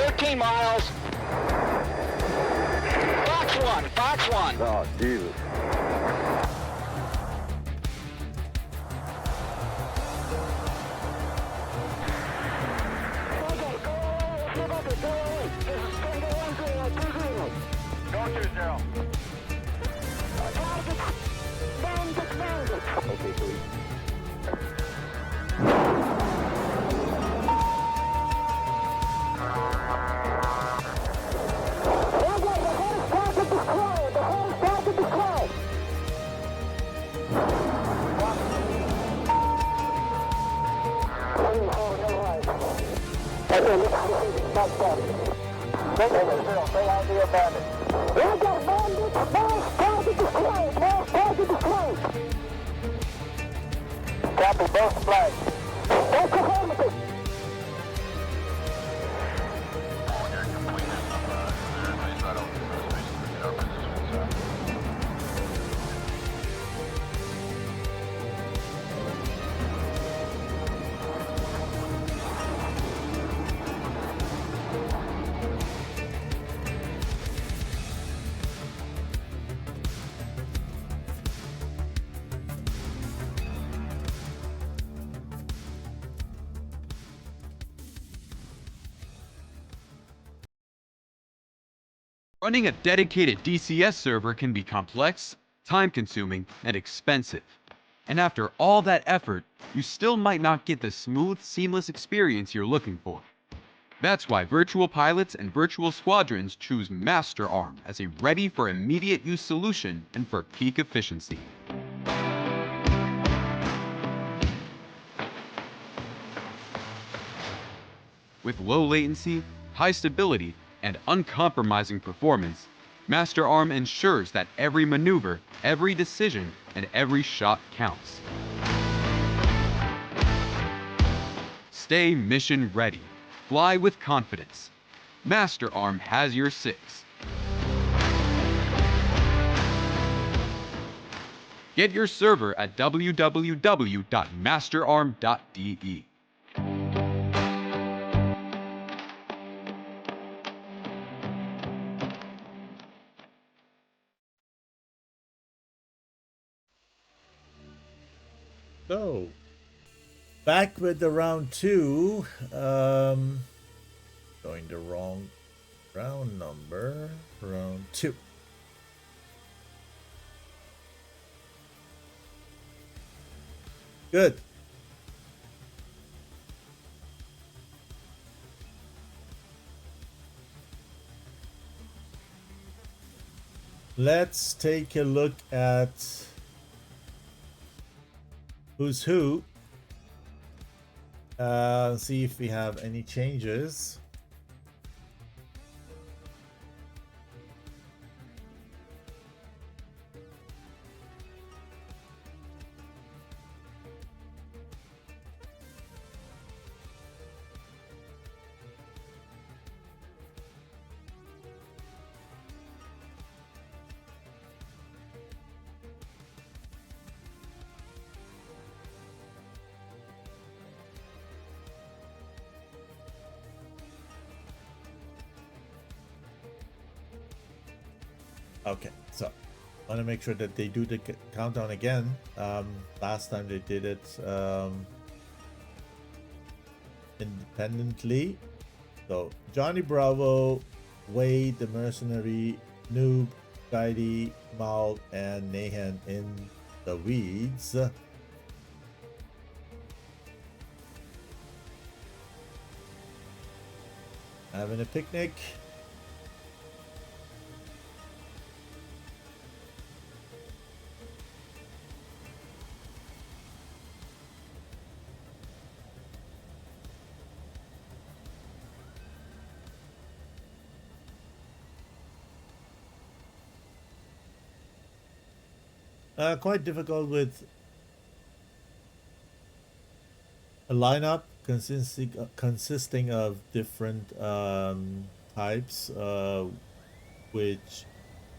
13 miles. Fox 1, Fox 1. Oh, Jesus. Go 20. Okay, sweet. Copy both flags. Running a dedicated DCS server can be complex, time-consuming, and expensive. And after all that effort, you still might not get the smooth, seamless experience you're looking for. That's why virtual pilots and virtual squadrons choose Master Arm as a ready for immediate use solution and for peak efficiency. With low latency, high stability, and uncompromising performance, Master Arm ensures that every maneuver, every decision, and every shot counts. Stay mission ready. Fly with confidence. Master Arm has your 6. Get your server at www.masterarm.de. So, back with the round 2. Going the wrong round number. Round 2. Good. Let's take a look at who's who. See if we have any changes. Okay, so I want to make sure that they do the countdown again. Last time they did it independently. So Johnny Bravo, Wade the Mercenary, Noob, Guidey, Mal, and Nahan in the weeds. Having a picnic. Quite difficult with a lineup consisting of different types which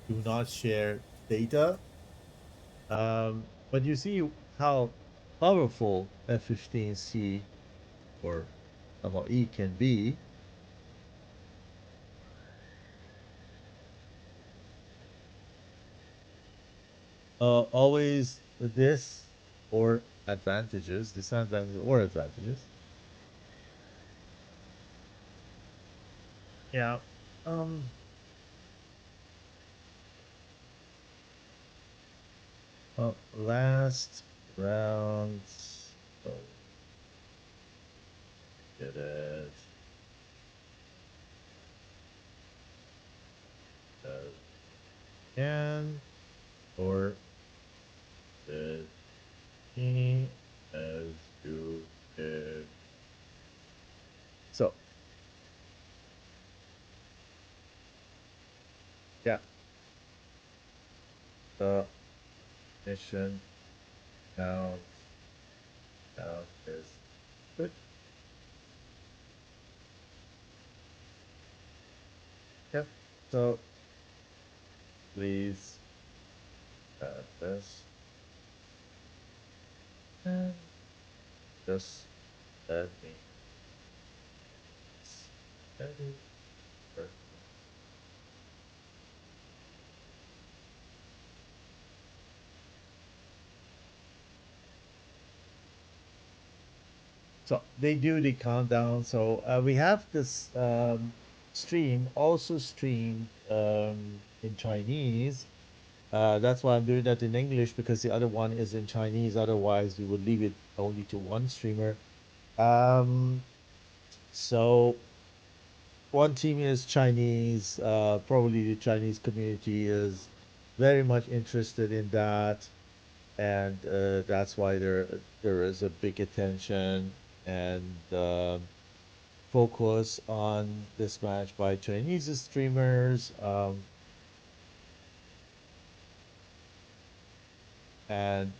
do not share data. But you see how powerful F-15C or E can be. Always this or advantages, disadvantages or advantages. Yeah. Last round. Oh, get it. And or the team as you did. So yeah, the mission now is good. Yep. So please this and just let me edit. So they do the countdown. So we have this stream also streamed in Chinese. That's why I'm doing that in English because the other one is in Chinese. Otherwise, we would leave it only to one streamer. So one team is Chinese. Probably the Chinese community is very much interested in that, and that's why there is a big attention and focus on this match by Chinese streamers. And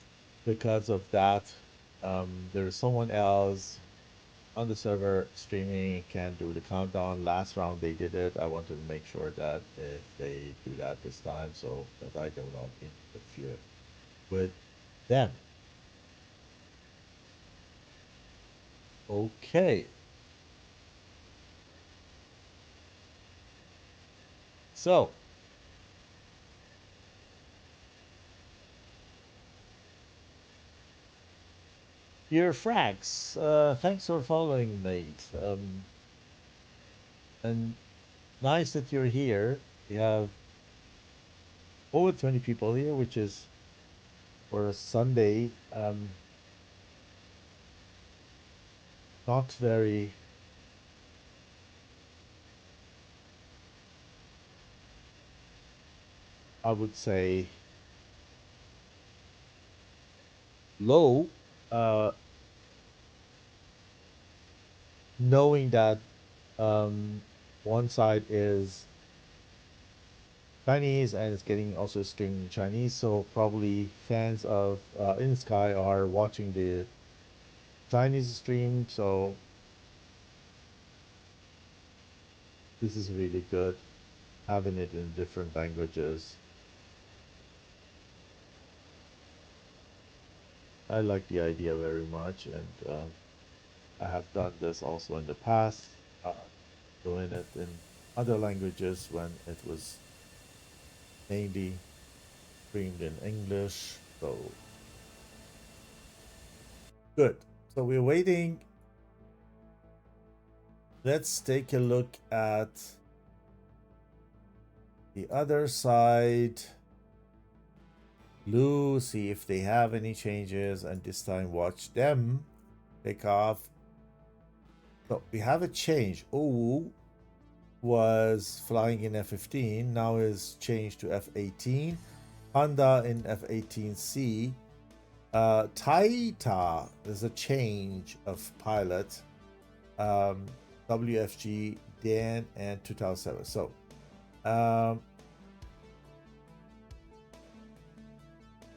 because of that, there's someone else on the server streaming can do the countdown. Last round they did it. I wanted to make sure that if they do that this time, so that I do not interfere with them. Okay. So, dear Franks, thanks for following, mate. And nice that you're here. We have over 20 people here, which is for a Sunday, not very, I would say, low, uh, knowing that one side is Chinese and it's getting also streaming Chinese, so probably fans of inSky are watching the Chinese stream, so this is really good having it in different languages. I like the idea very much, and I have done this also in the past, doing it in other languages when it was mainly streamed in English. So good. So we're waiting. Let's take a look at the other side. Blue, see if they have any changes, and this time watch them pick off. So we have a change. Oh, was flying in F-15, now is changed to F-18. Honda in F-18C. Taita, there's a change of pilot. WFG, Dan, and 2007. So,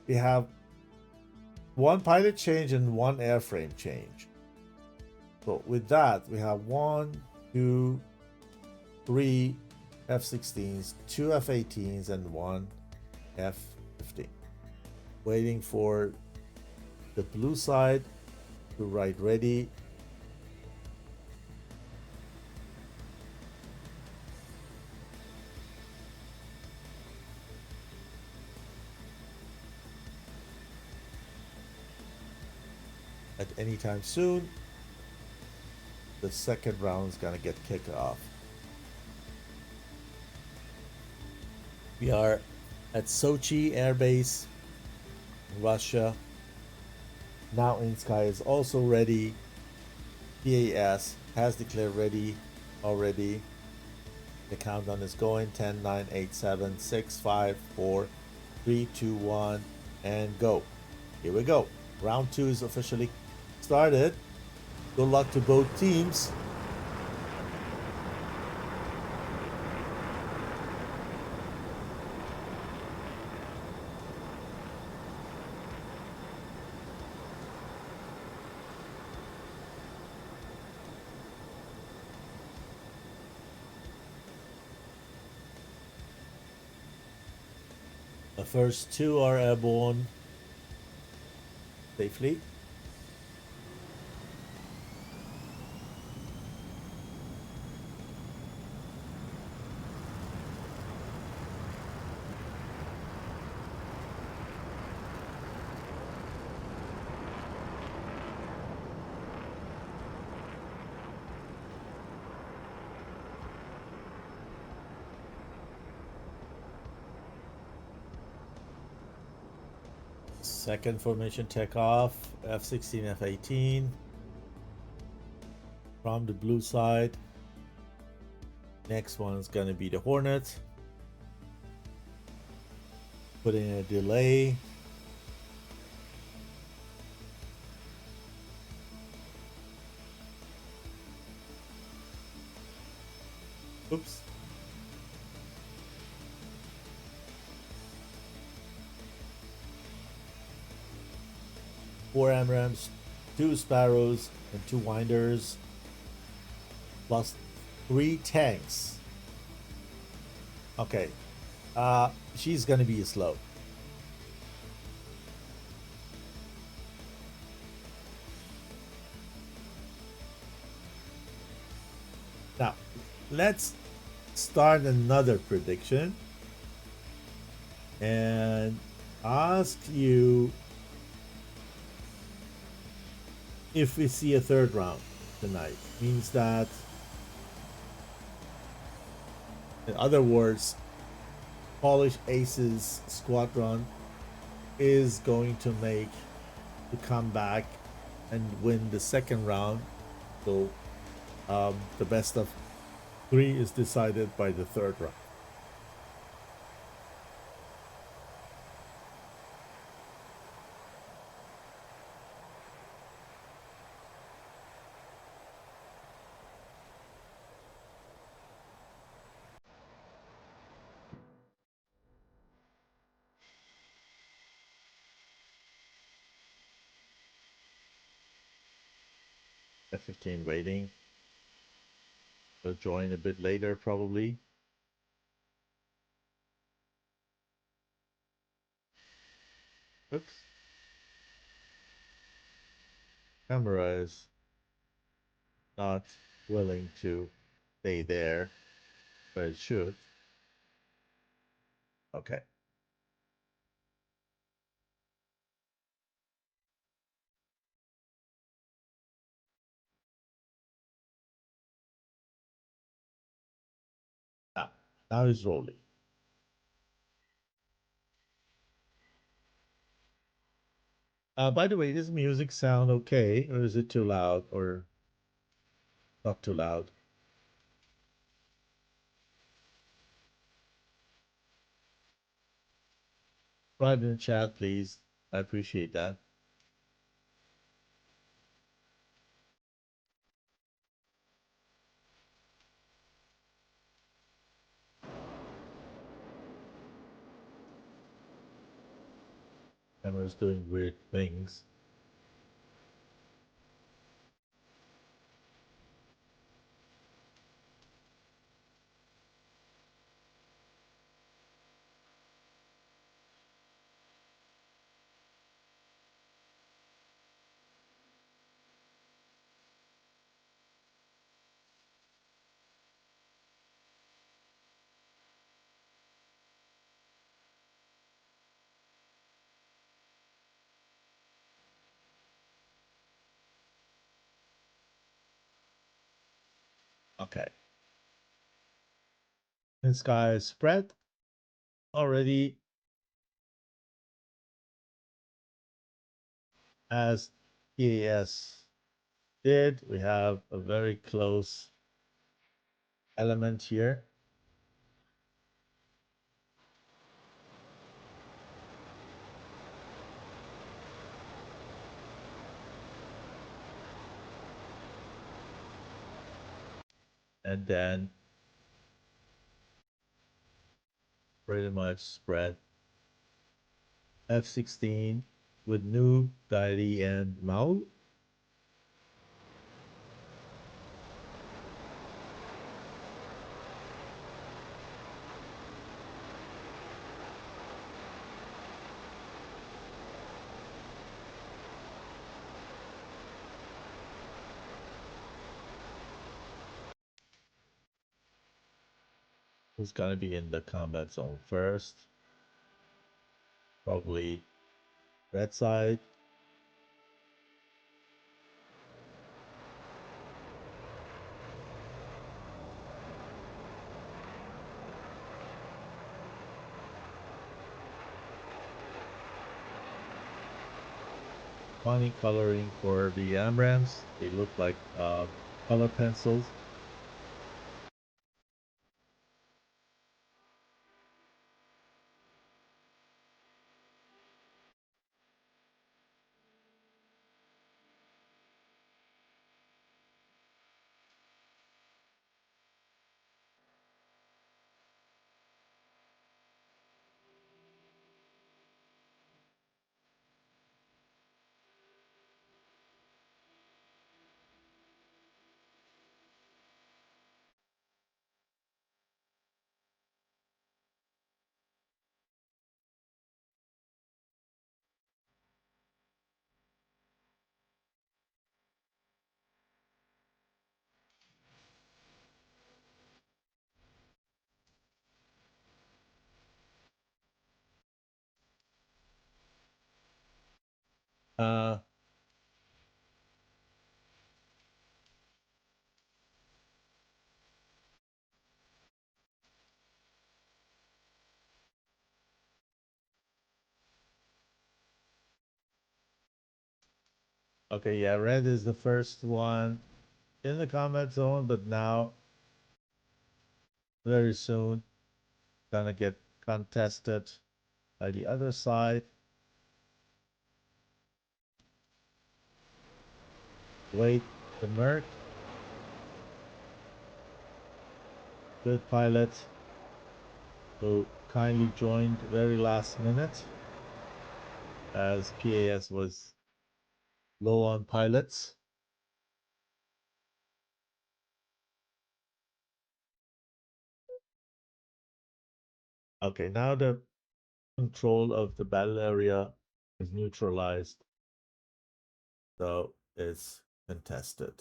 we have one pilot change and one airframe change. So with that, we have 1, 2, 3 F-16s, 2 F-18s, and 1 F-15. Waiting for the blue side to write ready. At any time soon, the second round is gonna get kicked off. We are at Sochi Air Base, Russia. Now inSky is also ready. PAS has declared ready already. The countdown is going. 10, 9, 8, 7, 6, 5, 4, 3, 2, 1, and go. Here we go. Round 2 is officially started. Good luck to both teams. The first two are airborne safely. Second formation takeoff, F-16, F-18 from the blue side. Next one is going to be the Hornet. Put in a delay. Oops. Four AMRAAMs, 2 Sparrows, and 2 Winders. plus 3 tanks. Okay. She's gonna be slow. Now, let's start another prediction and ask you if we see a third round tonight. Means that, in other words, Polish Aces squadron is going to make the comeback and win the second round. So the best of 3 is decided by the third round. F15 waiting. Will join a bit later, probably. Oops. Camera is not willing to stay there, but it should. Okay. Now it's rolling. By the way, does music sound okay, or is it too loud, or not too loud? Write in the chat, please. I appreciate that. Camera's doing weird things. Okay. inSky spread already as EAS did. We have a very close element here. And then pretty much spread F16 with new Diary and Maul. Who's gonna be in the combat zone first? Probably red side. Funny coloring for the AMRAAMs. They look like color pencils. Uh, okay, yeah, red is the first one in the combat zone, but now very soon gonna get contested by the other side. Wait, the Merc. Good pilot who kindly joined very last minute as PAS was low on pilots. Okay, now the control of the battle area is neutralized, so it's contested.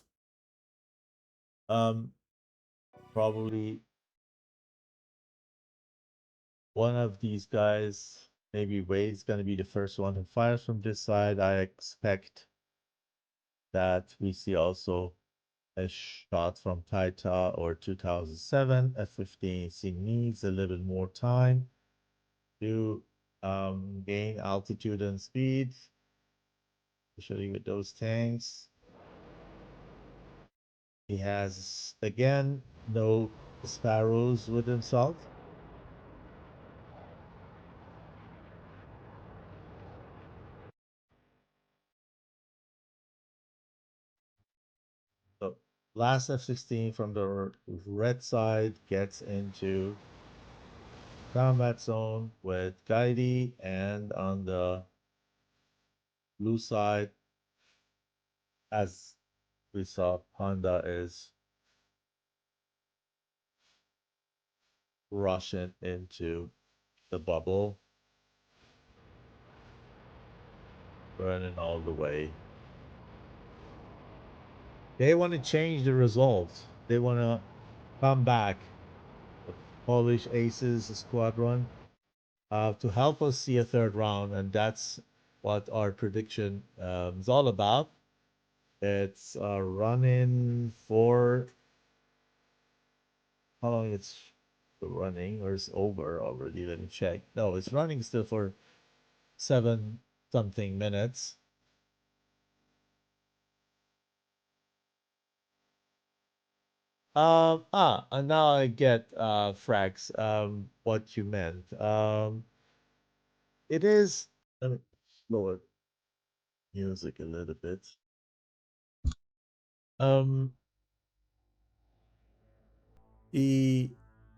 Probably one of these guys, maybe Wade's gonna be the first one who fires from this side. I expect that we see also a shot from Taita or 2007. F-15 needs a little bit more time to gain altitude and speed, especially with those tanks. He has, again, no sparrows with himself. So last F-16 from the red side gets into combat zone with Guidey, and on the blue side, as we saw, Honda is rushing into the bubble, burning all the way. They want to change the result. They want to come back. The Polish Aces squadron to help us see a third round, and that's what our prediction is all about. It's running for how long it's running, or it's over already. Let me check. No, it's running still for 7 something minutes. And now I get Frax, what you meant. It is, let me lower music a little bit. Um, the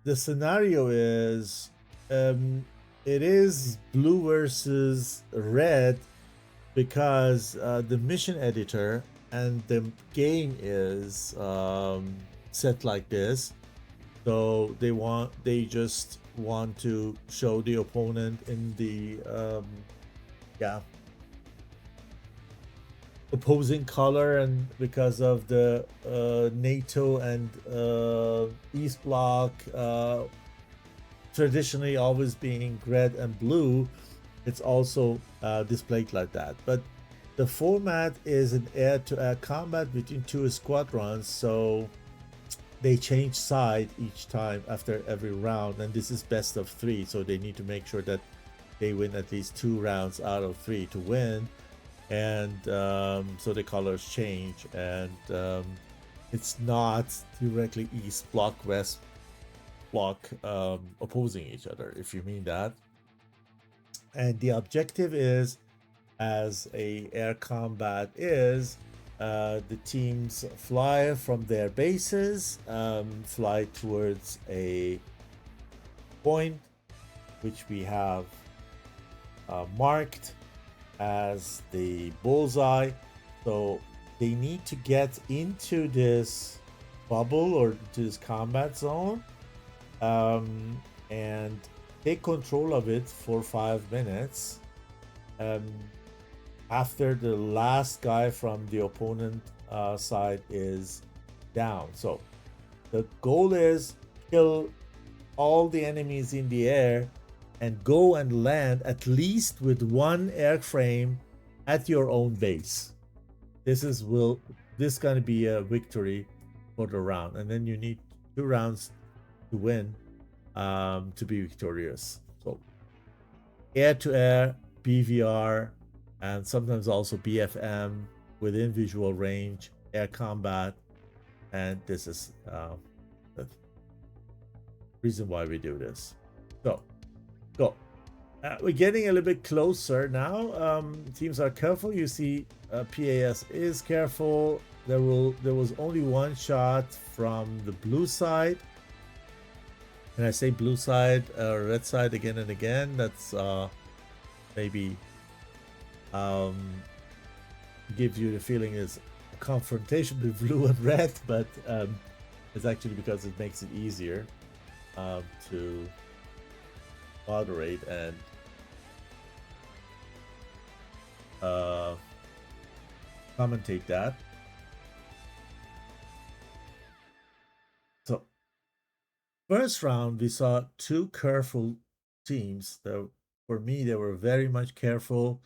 the scenario is, it is blue versus red because the mission editor and the game is set like this. So they just want to show the opponent in the opposing color, and because of the NATO and East Bloc traditionally always being red and blue, it's also displayed like that. But the format is an air-to-air combat between two squadrons, so they change side each time after every round, and this is best of 3, so they need to make sure that they win at least 2 rounds out of 3 to win. And so the colors change, and it's not directly East Bloc, West Bloc opposing each other, if you mean that. And the objective is, as a air combat is, the teams fly from their bases, fly towards a point which we have marked as the bullseye. So they need to get into this bubble or to this combat zone and take control of it for 5 minutes after the last guy from the opponent side is down. So the goal is kill all the enemies in the air and go and land at least with 1 airframe at your own base. This gonna be a victory for the round, and then you need 2 rounds to win, to be victorious. So air to air, BVR, and sometimes also BFM within visual range, air combat, and this is the reason why we do this. So go. We're getting a little bit closer now. Teams are careful. You see, PAS is careful. There was only one shot from the blue side. And I say blue side, red side again and again. That's maybe gives you the feeling it's a confrontation with blue and red, but it's actually because it makes it easier to moderate and commentate that. So first round we saw 2 careful teams. For me, they were very much careful,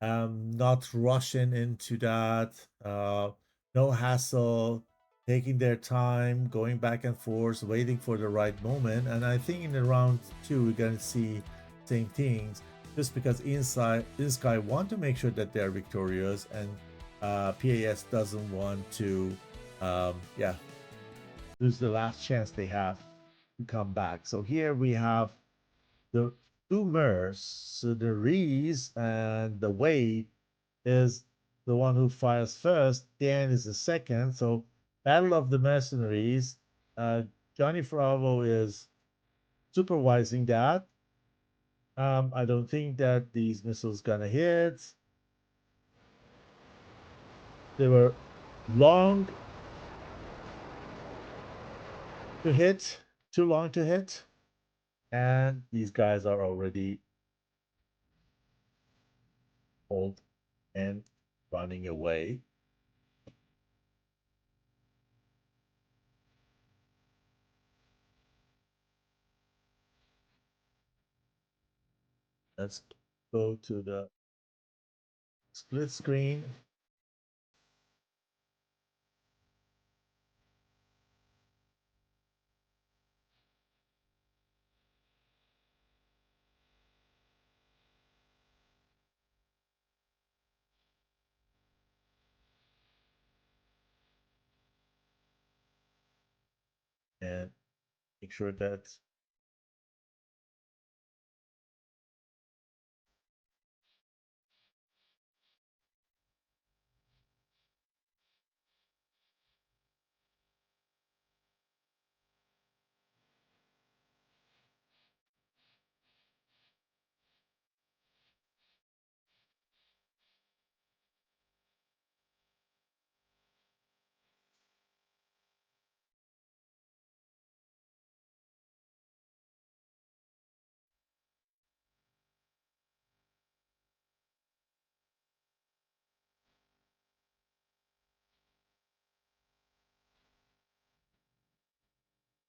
not rushing into that, no hassle, taking their time, going back and forth, waiting for the right moment. And I think in the round 2 we're gonna see same things, just because inSky want to make sure that they're victorious, and PAS doesn't want to lose the last chance they have to come back. So here we have the 2 MERS. So the Reese and the Wade is the one who fires first, Dan is the second. So Battle of the Mercenaries. Johnny Bravo is supervising that. I don't think that these missiles gonna hit. They were long to hit, too long to hit, and these guys are already old and running away. Let's go to the split screen. And make sure that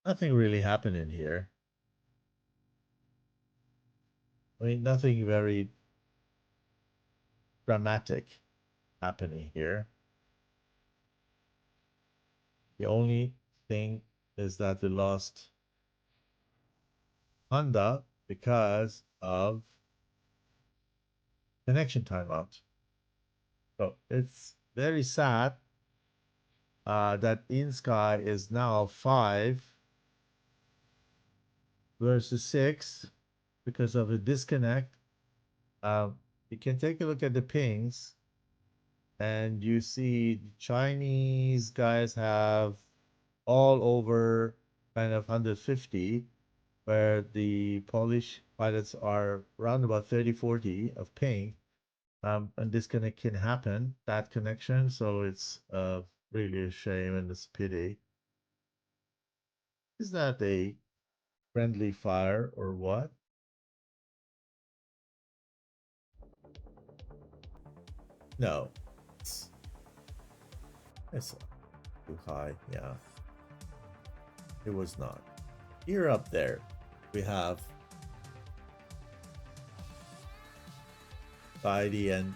nothing really happened in here. I mean, nothing very dramatic happening here. The only thing is that we lost Honda because of connection timeout. So it's very sad that inSky is now 5 versus 6 because of a disconnect. You can take a look at the pings, and you see the Chinese guys have all over kind of 150, where the Polish pilots are around about 30-40 of ping. And disconnect can happen, that connection. So it's really a shame and it's a pity. Is that a friendly fire or what? No, it's too high. Yeah, it was not. Here up there, we have by the end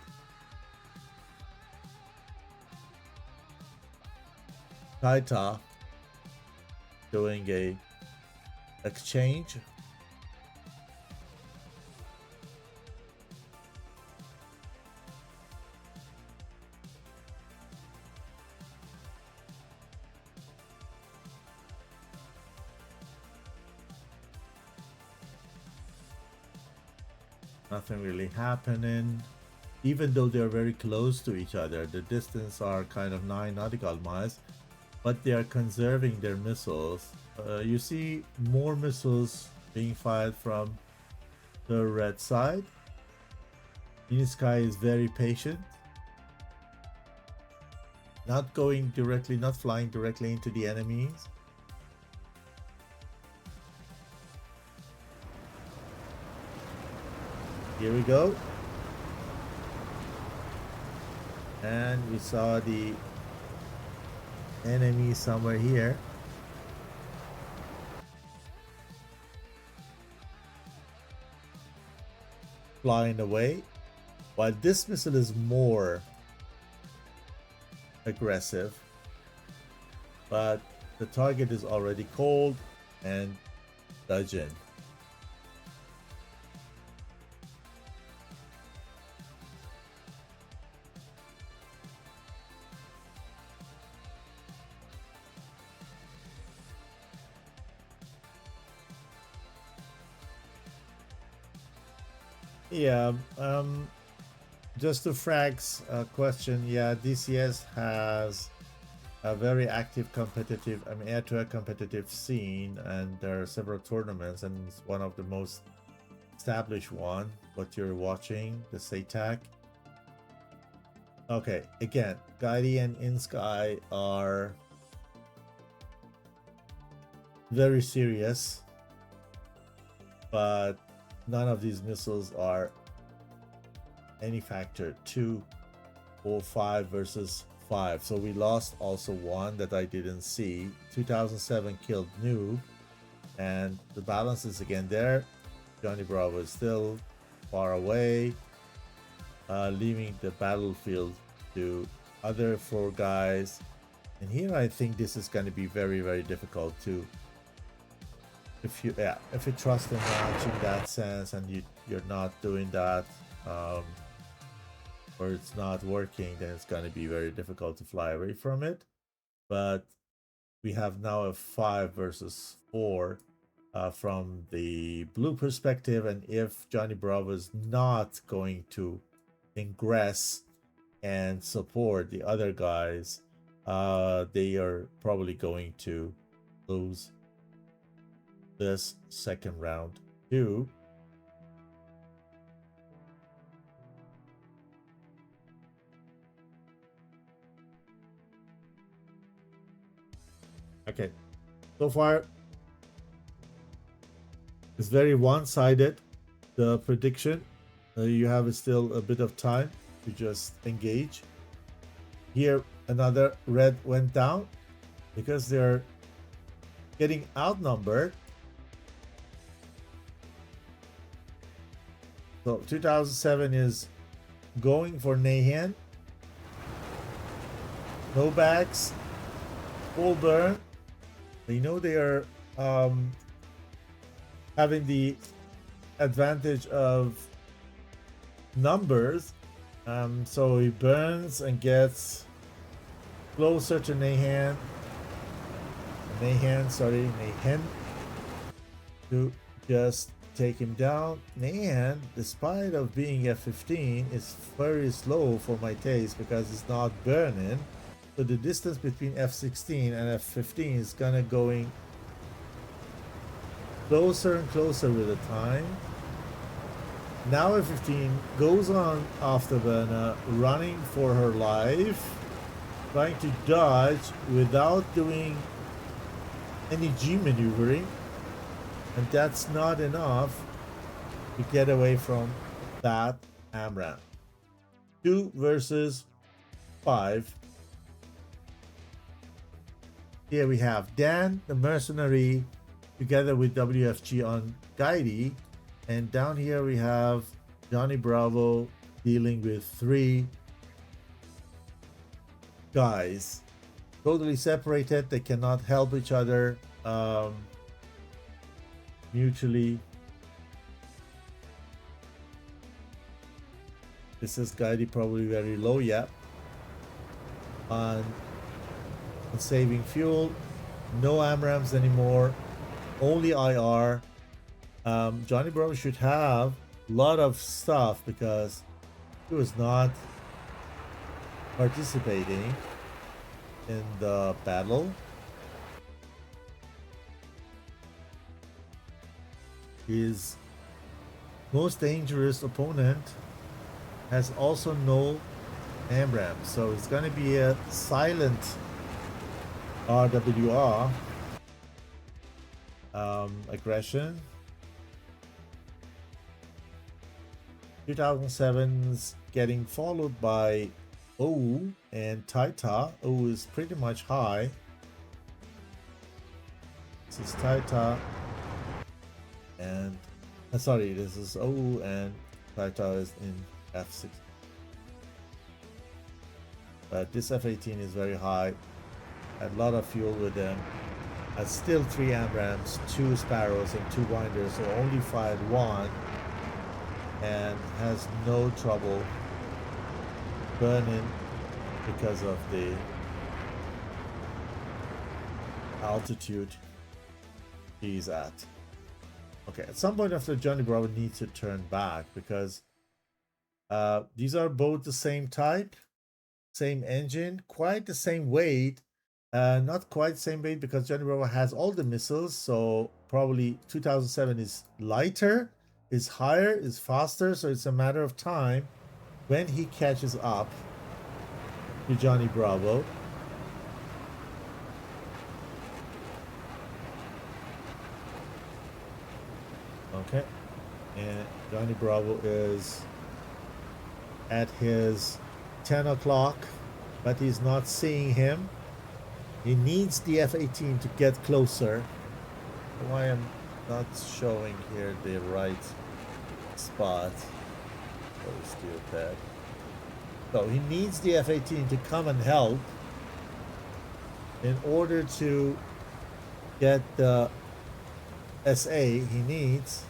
Taita doing a exchange. Nothing really happening. Even though they're very close to each other, the distance are kind of 9 nautical miles, but they are conserving their missiles. You see more missiles being fired from the red side. inSky is very patient, not flying directly into the enemies. Here we go. And we saw the enemy somewhere here. Flying away. While this missile is more aggressive, but the target is already cold and dodging. Yeah, just to Frank's question, yeah, DCS has a very active competitive, air-to-air competitive scene, and there are several tournaments, and it's one of the most established one, what you're watching, the SATAC. Okay, again, Guidey and inSky are very serious, but none of these missiles are any factor. 2 or 5 versus 5. So we lost also one that I didn't see. 2007 killed Noob, and the balance is again there. Johnny Bravo is still far away, leaving the battlefield to other 4 guys. And here I think this is going to be very, very difficult to, if you trust the match in that sense, and you're not doing that, or it's not working, then it's going to be very difficult to fly away from it. But we have now a 5 versus 4 from the blue perspective, and if Johnny Bravo is not going to ingress and support the other guys, they are probably going to lose this second round too. Okay, so far it's very one-sided, the prediction. You have still a bit of time to just engage. Here another red went down because they're getting outnumbered. So 2007 is going for Nahan. No backs, full burn. They know they are having the advantage of numbers. So he burns and gets closer to Nahan. Nahan to just take him down. Nahan, despite of being F15, is very slow for my taste because it's not burning. So the distance between F16 and F15 is gonna going closer and closer with the time. Now F15 goes on afterburner, running for her life, trying to dodge without doing any G maneuvering, and that's not enough to get away from that AMRAAM. 2 versus 5. Here we have Dan, the mercenary, together with WFG on Guidey, and down here we have Johnny Bravo dealing with 3 guys. totally separated. They cannot help each other mutually. This is guided probably very low, yeah. On saving fuel. No AMRAAMs anymore. Only IR. Johnny Bravo should have a lot of stuff because he was not participating in the battle. His most dangerous opponent has also no AMRAAM, so it's going to be a silent RWR aggression. 2007's getting followed by OU and Taita. OU is pretty much high. This is Taita and sorry, this is OU and Taita is in F6. But this F-18 is very high. Had a lot of fuel with them. Has still 3 AMRAAMs, 2 Sparrows, and 2 Winders, so only fired 1. And has no trouble burning because of the altitude he's at. Okay, at some point after Johnny Bravo needs to turn back because these are both the same type, same engine, quite the same weight. Not quite the same weight because Johnny Bravo has all the missiles, so probably 2007 is lighter, is higher, is faster, so it's a matter of time when he catches up to Johnny Bravo. Okay, and Johnny Bravo is at his 10 o'clock, but he's not seeing him. He needs the F-18 to get closer. Why I'm not showing here the right spot? Oh, stupid. So he needs the F-18 to come and help in order to get the SA he needs,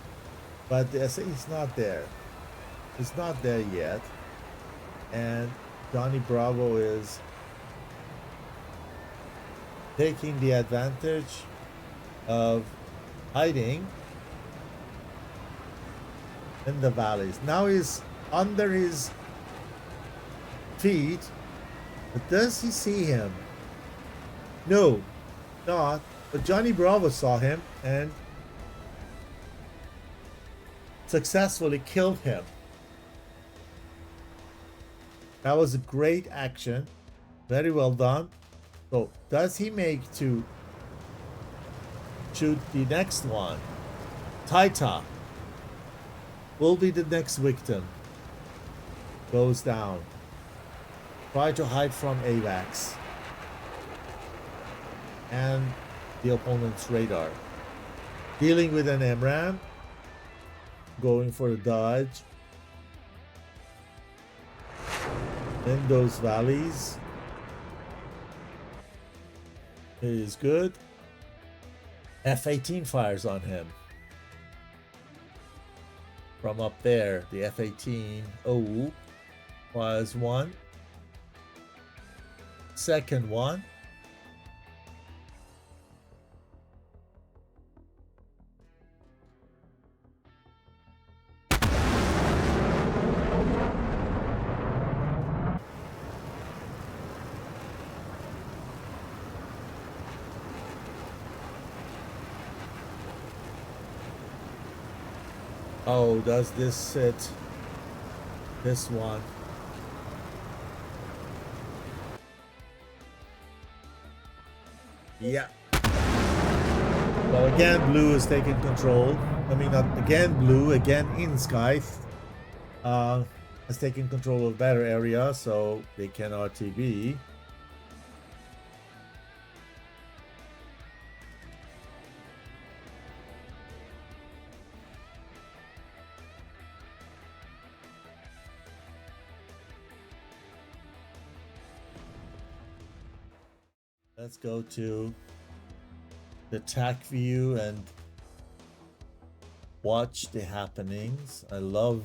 but the SA is not there. It's not there yet, and Johnny Bravo is taking the advantage of hiding in the valleys. Now he's under his feet, but does he see him? No, not. But Johnny Bravo saw him and successfully killed him. That was a great action. Very well done. So, does he make to shoot the next one? Taita will be the next victim. Goes down. Try to hide from AVAX and the opponent's radar. Dealing with an MRAM. Going for a dodge. In those valleys. It is good. F-18 fires on him. From up there, the F-18 OU fires one. Second one. Oh, does this hit this one? Yeah. So again, blue is taking control. I mean, not again blue, again inSky has taken control of better area, so they can RTB. Let's go to the TAC view and watch the happenings. I love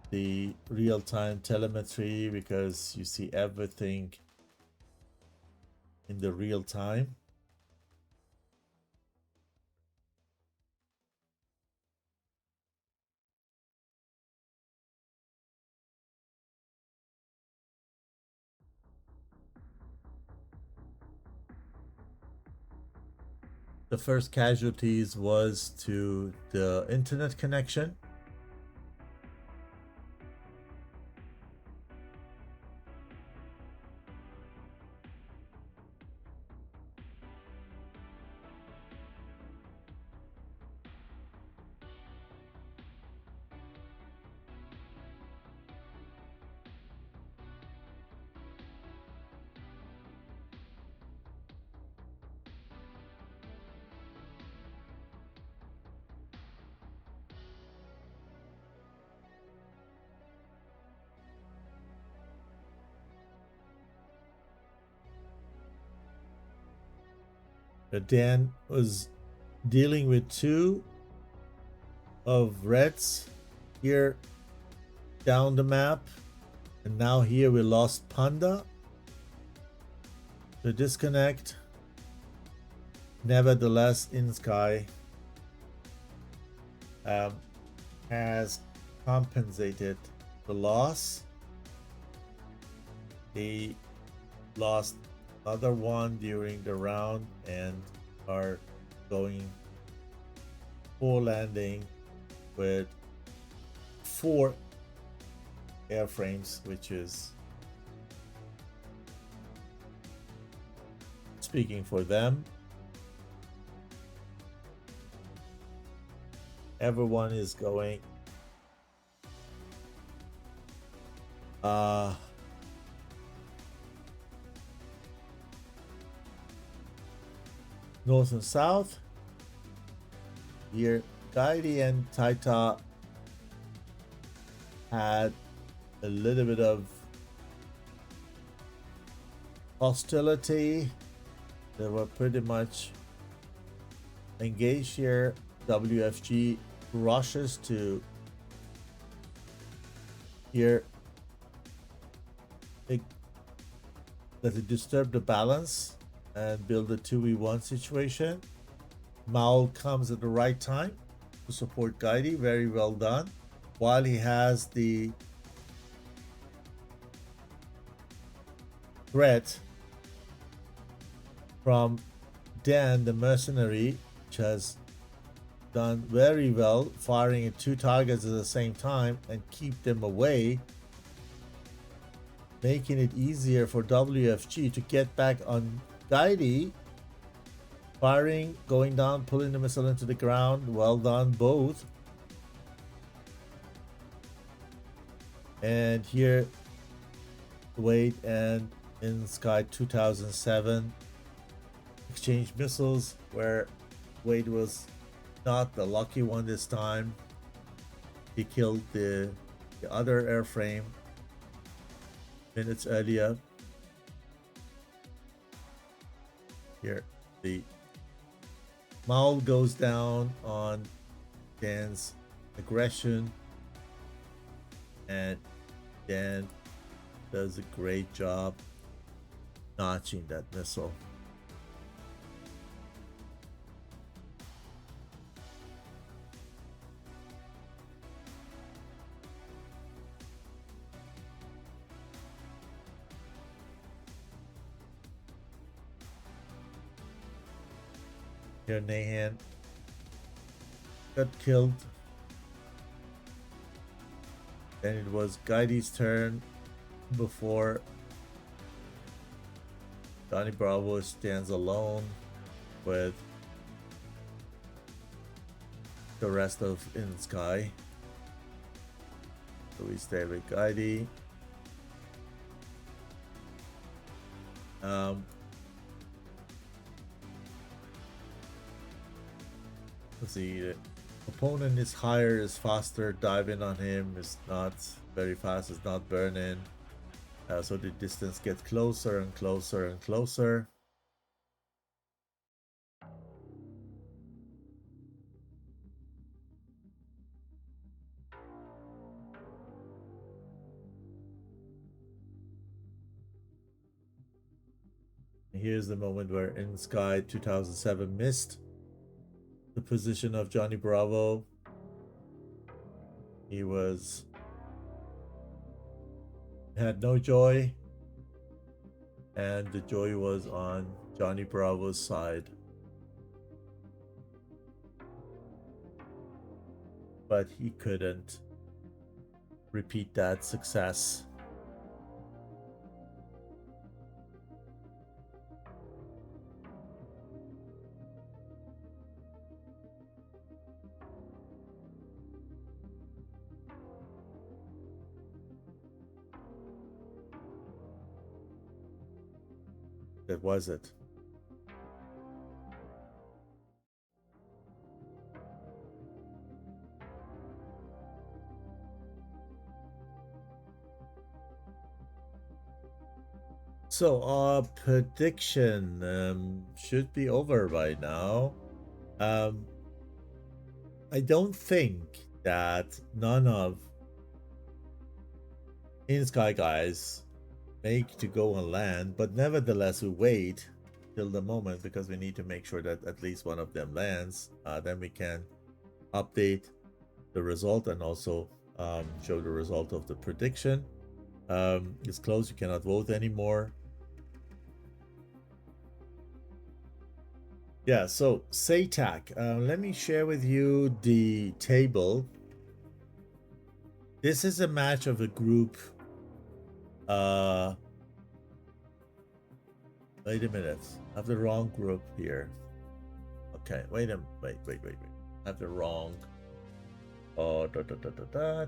the real-time telemetry because you see everything in the real time. The first casualties was to the internet connection. Dan was dealing with two of reds here down the map, and now here we lost Panda. The disconnect. Nevertheless, inSky has compensated the loss. They lost other one during the round and are going full landing with 4 airframes, which is speaking for them. Everyone is going north and south. Here Gaidi and Taita had a little bit of hostility. They were pretty much engaged here. WFG rushes to here. That it disturb the balance and build a 2v1 situation. Maul comes at the right time to support Gaidi. Very well done. While he has the threat from Dan, the mercenary, which has done very well, firing at 2 targets at the same time and keep them away, making it easier for WFG to get back on Gaidi. Firing, going down, pulling the missile into the ground. Well done, both. And here, Wade and inSky 2007 exchange missiles, where Wade was not the lucky one this time. He killed the other airframe minutes earlier. Here, the Maul goes down on Dan's aggression, and Dan does a great job notching that missile. Here Nahan got killed. Then it was Gaidi's turn before Donnie Bravo stands alone with the rest of inSky. So we stay with Gaidi. Let's see, the opponent is higher, is faster, diving on him is not very fast, is not burning. So the distance gets closer and closer and closer. Here's the moment where inSky 2007 missed the position of Johnny Bravo. He had no joy, and the joy was on Johnny Bravo's side. But he couldn't repeat that success. That was it. So our prediction should be over by now. I don't think that none of inSky guys make to go on land, but nevertheless we wait till the moment because we need to make sure that at least one of them lands. Then we can update the result and also show the result of the prediction. It's closed, you cannot vote anymore. Yeah, so SATAC, let me share with you the table. This is a match of a group. Wait a minute. I have the wrong group here. Okay, wait. I have the wrong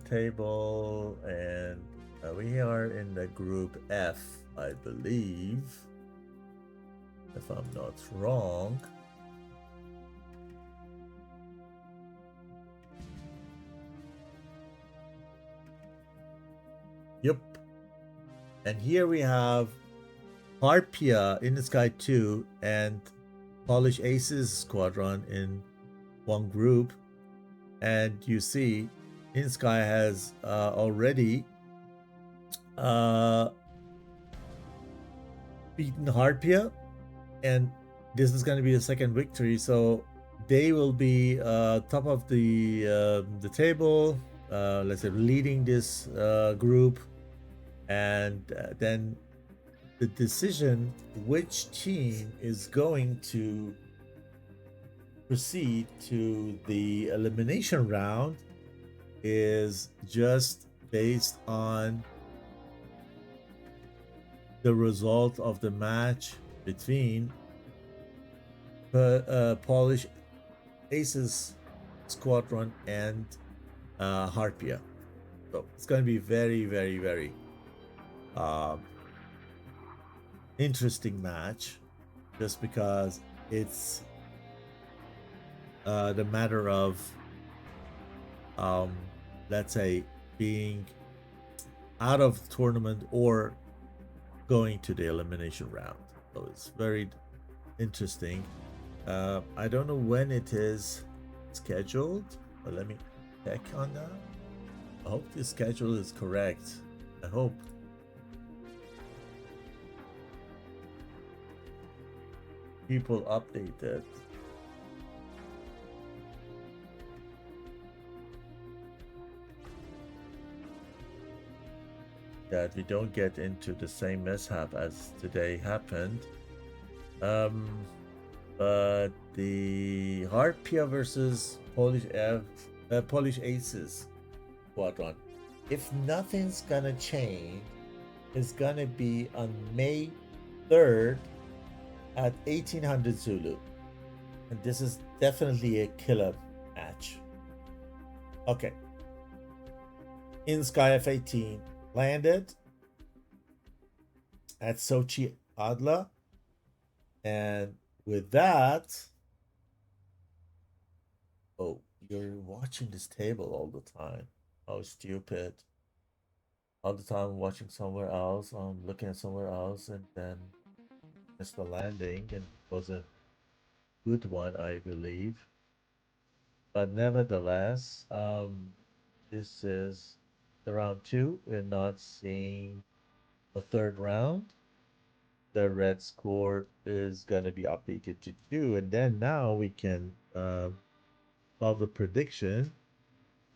table, and we are in the group F, I believe, if I'm not wrong. Yep. And here we have Harpia inSky2 and Polish Aces Squadron in one group. And you see inSky has already beaten Harpia, and this is going to be the second victory, so they will be top of the table, let's say leading this group, and then the decision which team is going to proceed to the elimination round is just based on the result of the match between Polish Aces Squadron and Harpia. So it's going to be very, very, very interesting match, just because it's the matter of let's say being out of the tournament or going to the elimination round. So it's very interesting. I don't know when it is scheduled, but let me check on that. I hope the schedule is correct. I hope. People update it. That we don't get into the same mishap as today happened. But the Harpia versus Polish Aces Squadron, if nothing's gonna change, is gonna be on May 3rd at 1800 Zulu, and this is definitely a killer match. Okay, inSky F-18 landed at Sochi Adla, and with that, oh, you're watching this table all the time. Oh, stupid. All the time watching somewhere else. I'm looking at somewhere else, and then missed the landing, and it was a good one, I believe. But nevertheless, this is the round 2. We're not seeing a third round. the red score is going to be updated to 2. And then now we can solve the prediction.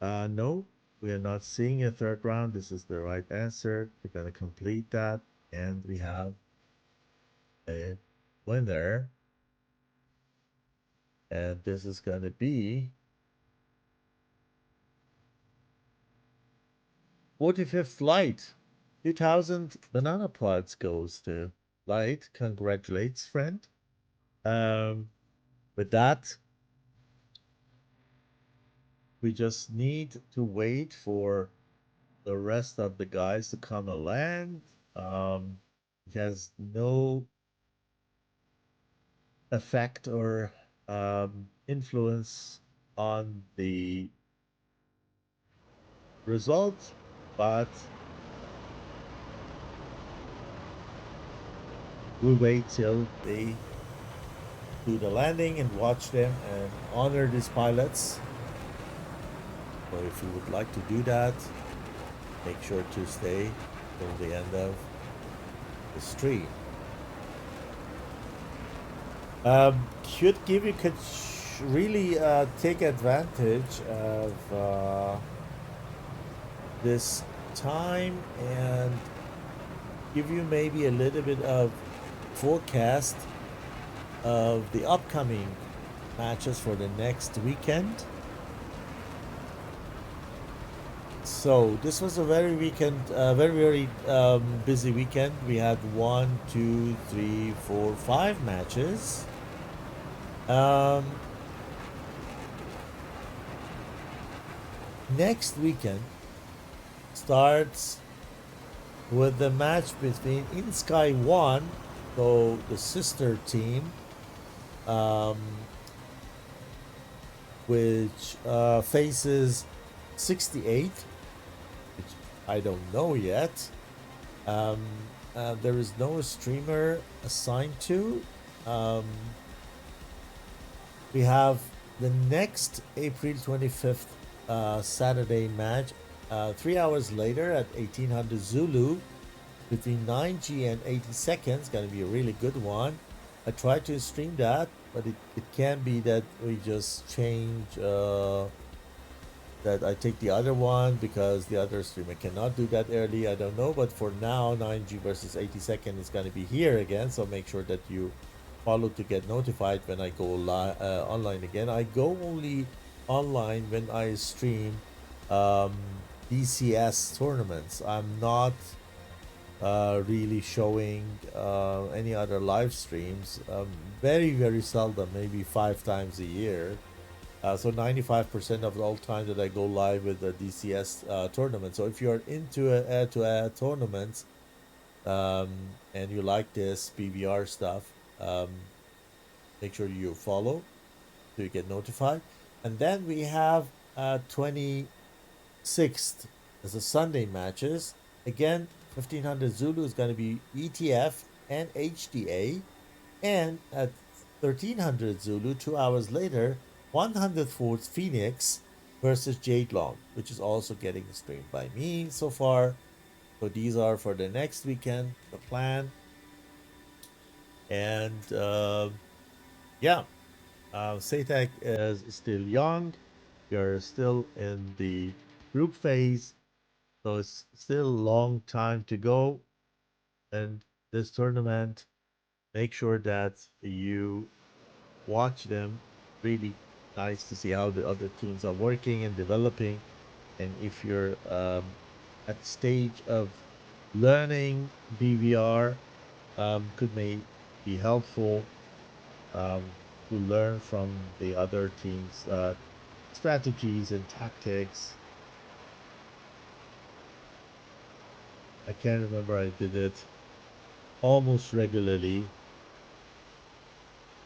No, we are not seeing a third round. This is the right answer. We're going to complete that. And we have a winner. And this is going to be 45th Light. 2000 banana pods goes to Light. Congratulates, friend. With that, we just need to wait for the rest of the guys to come and land. It has no effect or influence on the results, but we'll wait till they do the landing and watch them and honor these pilots. So if you would like to do that, make sure to stay till the end of the stream. Could really take advantage of this time and give you maybe a little bit of forecast of the upcoming matches for the next weekend. So this was a very busy weekend. We had 1, 2, 3, 4, 5 matches. Next weekend starts with the match between inSky2, so the sister team, which faces 68, which I don't know yet. There is no streamer assigned to. We have the next April 25th Saturday match 3 hours later at 1800 Zulu between 9G and 80 seconds. Gonna be a really good one. I tried to stream that, but it can be that we just change that I take the other one because the other streamer cannot do that early. I don't know, but for now 9G versus 80 seconds is going to be here again, so make sure that you follow to get notified when I go online again. I go only online when I stream DCS tournaments. I'm not really showing any other live streams. Very seldom, maybe 5 times a year. So 95% of all time that I go live with the DCS tournament. So if you're into add-to-add tournaments and you like this PBR stuff, make sure you follow so you get notified. And then we have 26th as a Sunday matches. Again, 1500 Zulu is going to be ETF and HDA. And at 1300 Zulu, 2 hours later, 104th Phoenix versus Jade Long, which is also getting streamed by me so far. So these are for the next weekend, the plan. And SATAC is still young. We are still in the group phase, so it's still a long time to go. And this tournament, make sure that you watch them. Really nice to see how the other teams are working and developing. And if you're at the stage of learning BVR, could may be helpful to learn from the other teams' strategies and tactics. I can't remember, I did it almost regularly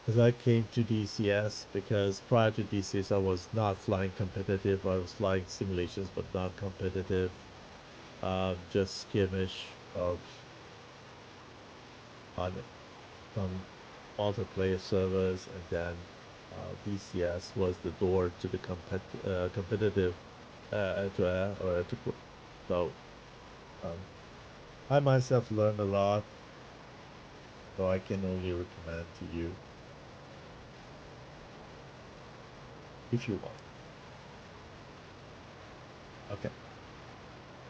because I came to DCS, because prior to DCS I was not flying competitive. I was flying simulations but not competitive, just skirmish of on some multiplayer servers, and then DCS was the door to the competitive so I myself learned a lot So I can only recommend to you if you want. Okay.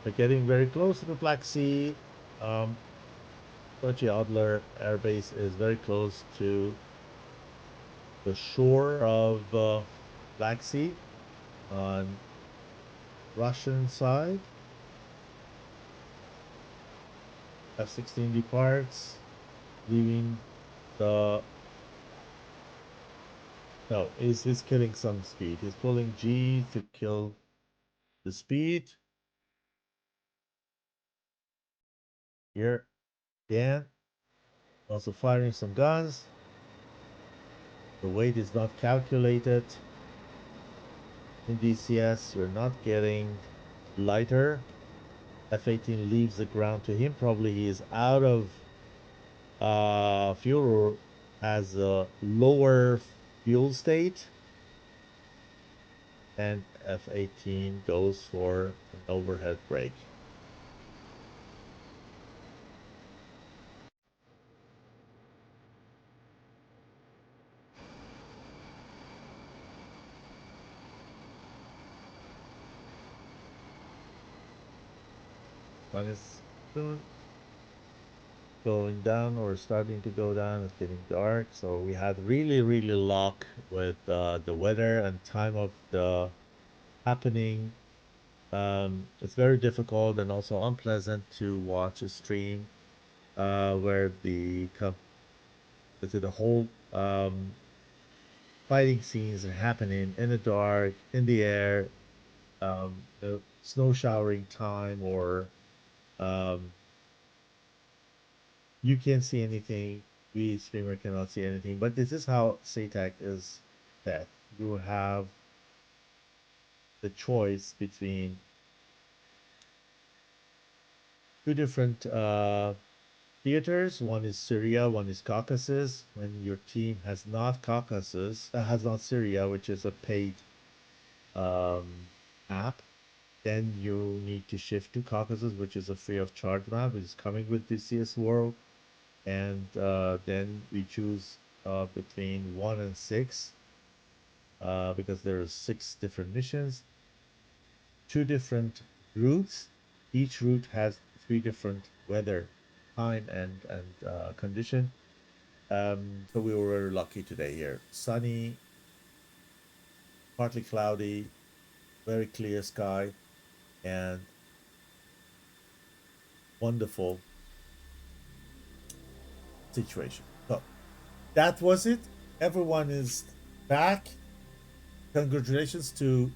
We're getting very close to the Black Sea. Sochi Adler Air Base is very close to the shore of Black Sea on Russian side. F-16 departs, leaving the... No, he's killing some speed. He's pulling G to kill the speed. Here, Dan, also firing some guns. The weight is not calculated. In DCS, you're not getting lighter. F-18 leaves the ground to him. Probably he is out of fuel or has a lower fuel state. And F-18 goes for an overhead brake. Sun is soon going down or starting to go down. It's getting dark, so we had really luck with the weather and time of the happening. It's very difficult and also unpleasant to watch a stream where the whole fighting scenes are happening in the dark, in the air, the snow showering time, or you can't see anything. We streamer cannot see anything. But this is how SATAC is set. You have the choice between two different theaters. One is Syria, one is Caucasus. When your team has not Caucasus, has not Syria, which is a paid app, then you need to shift to Caucasus, which is a free of charge map, which is coming with DCS World. And then we choose between 1 and 6 because there are 6 different missions, 2 different routes. Each route has 3 different weather, time, and condition. So we were very lucky today here. Sunny, partly cloudy, very clear sky, and wonderful situation. So that was it. Everyone is back. Congratulations to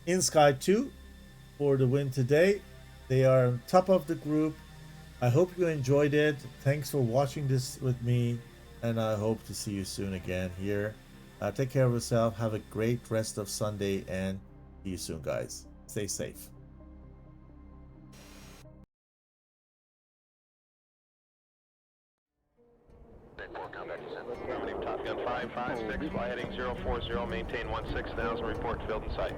inSky2 for the win today. They are on top of the group. I hope you enjoyed it. Thanks for watching this with me, and I hope to see you soon again here. Take care of yourself. Have a great rest of Sunday, and see you soon, guys. Stay safe. Affirmative, Top Gun 556, fly heading 040, maintain 16,000, report field in sight.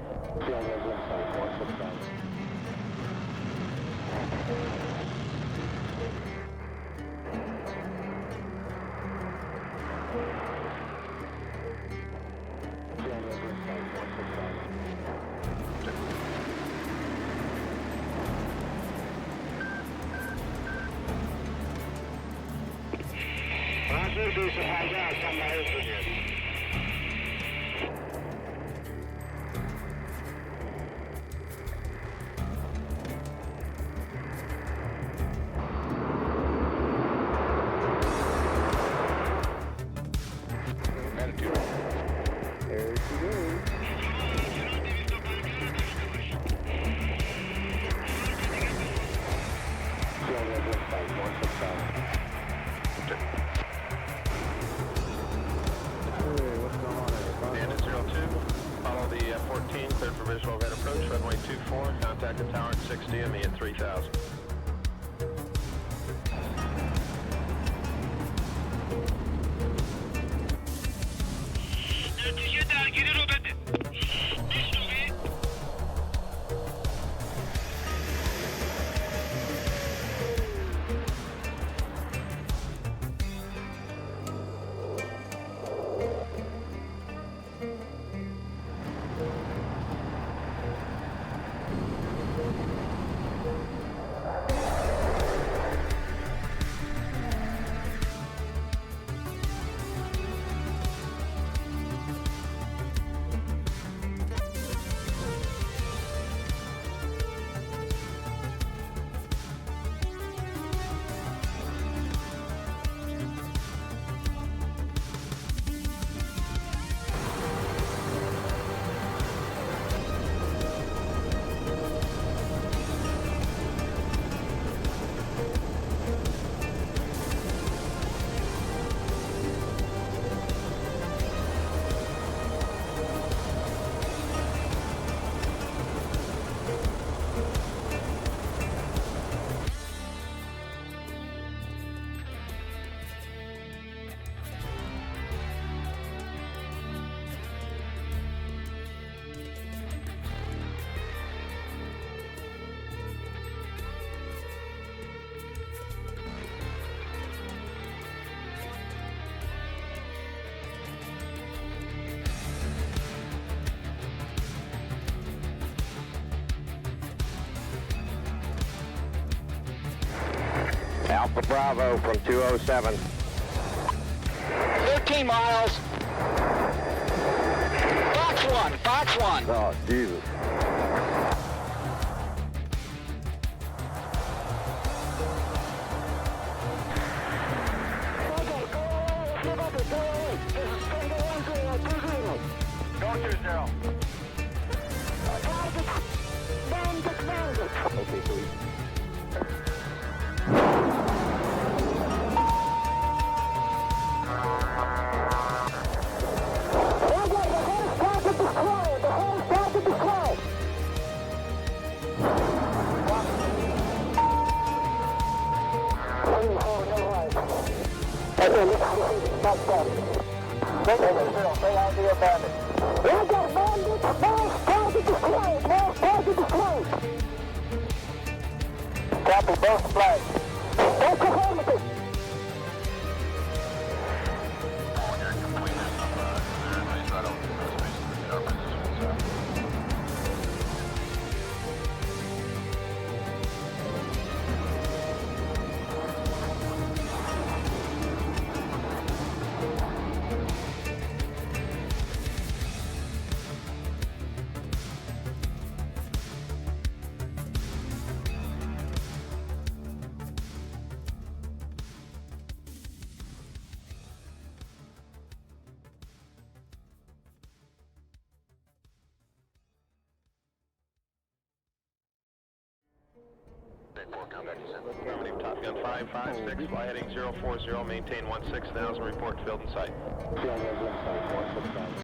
Hazır bir şehirde akşamları sunuyoruz. There she goes. Hey, what's going on there? Bandit 02, follow the 14, cleared for visual overhead approach, runway 24, contact the tower at 6 DME at 3000. Alpha Bravo from 207. 13 miles. Fox 1. Oh, Jesus. Go 20. Okay, please. Copy both flags. That's affirmative. Top Gun 556, fly heading 040, maintain 16,000, report field in sight.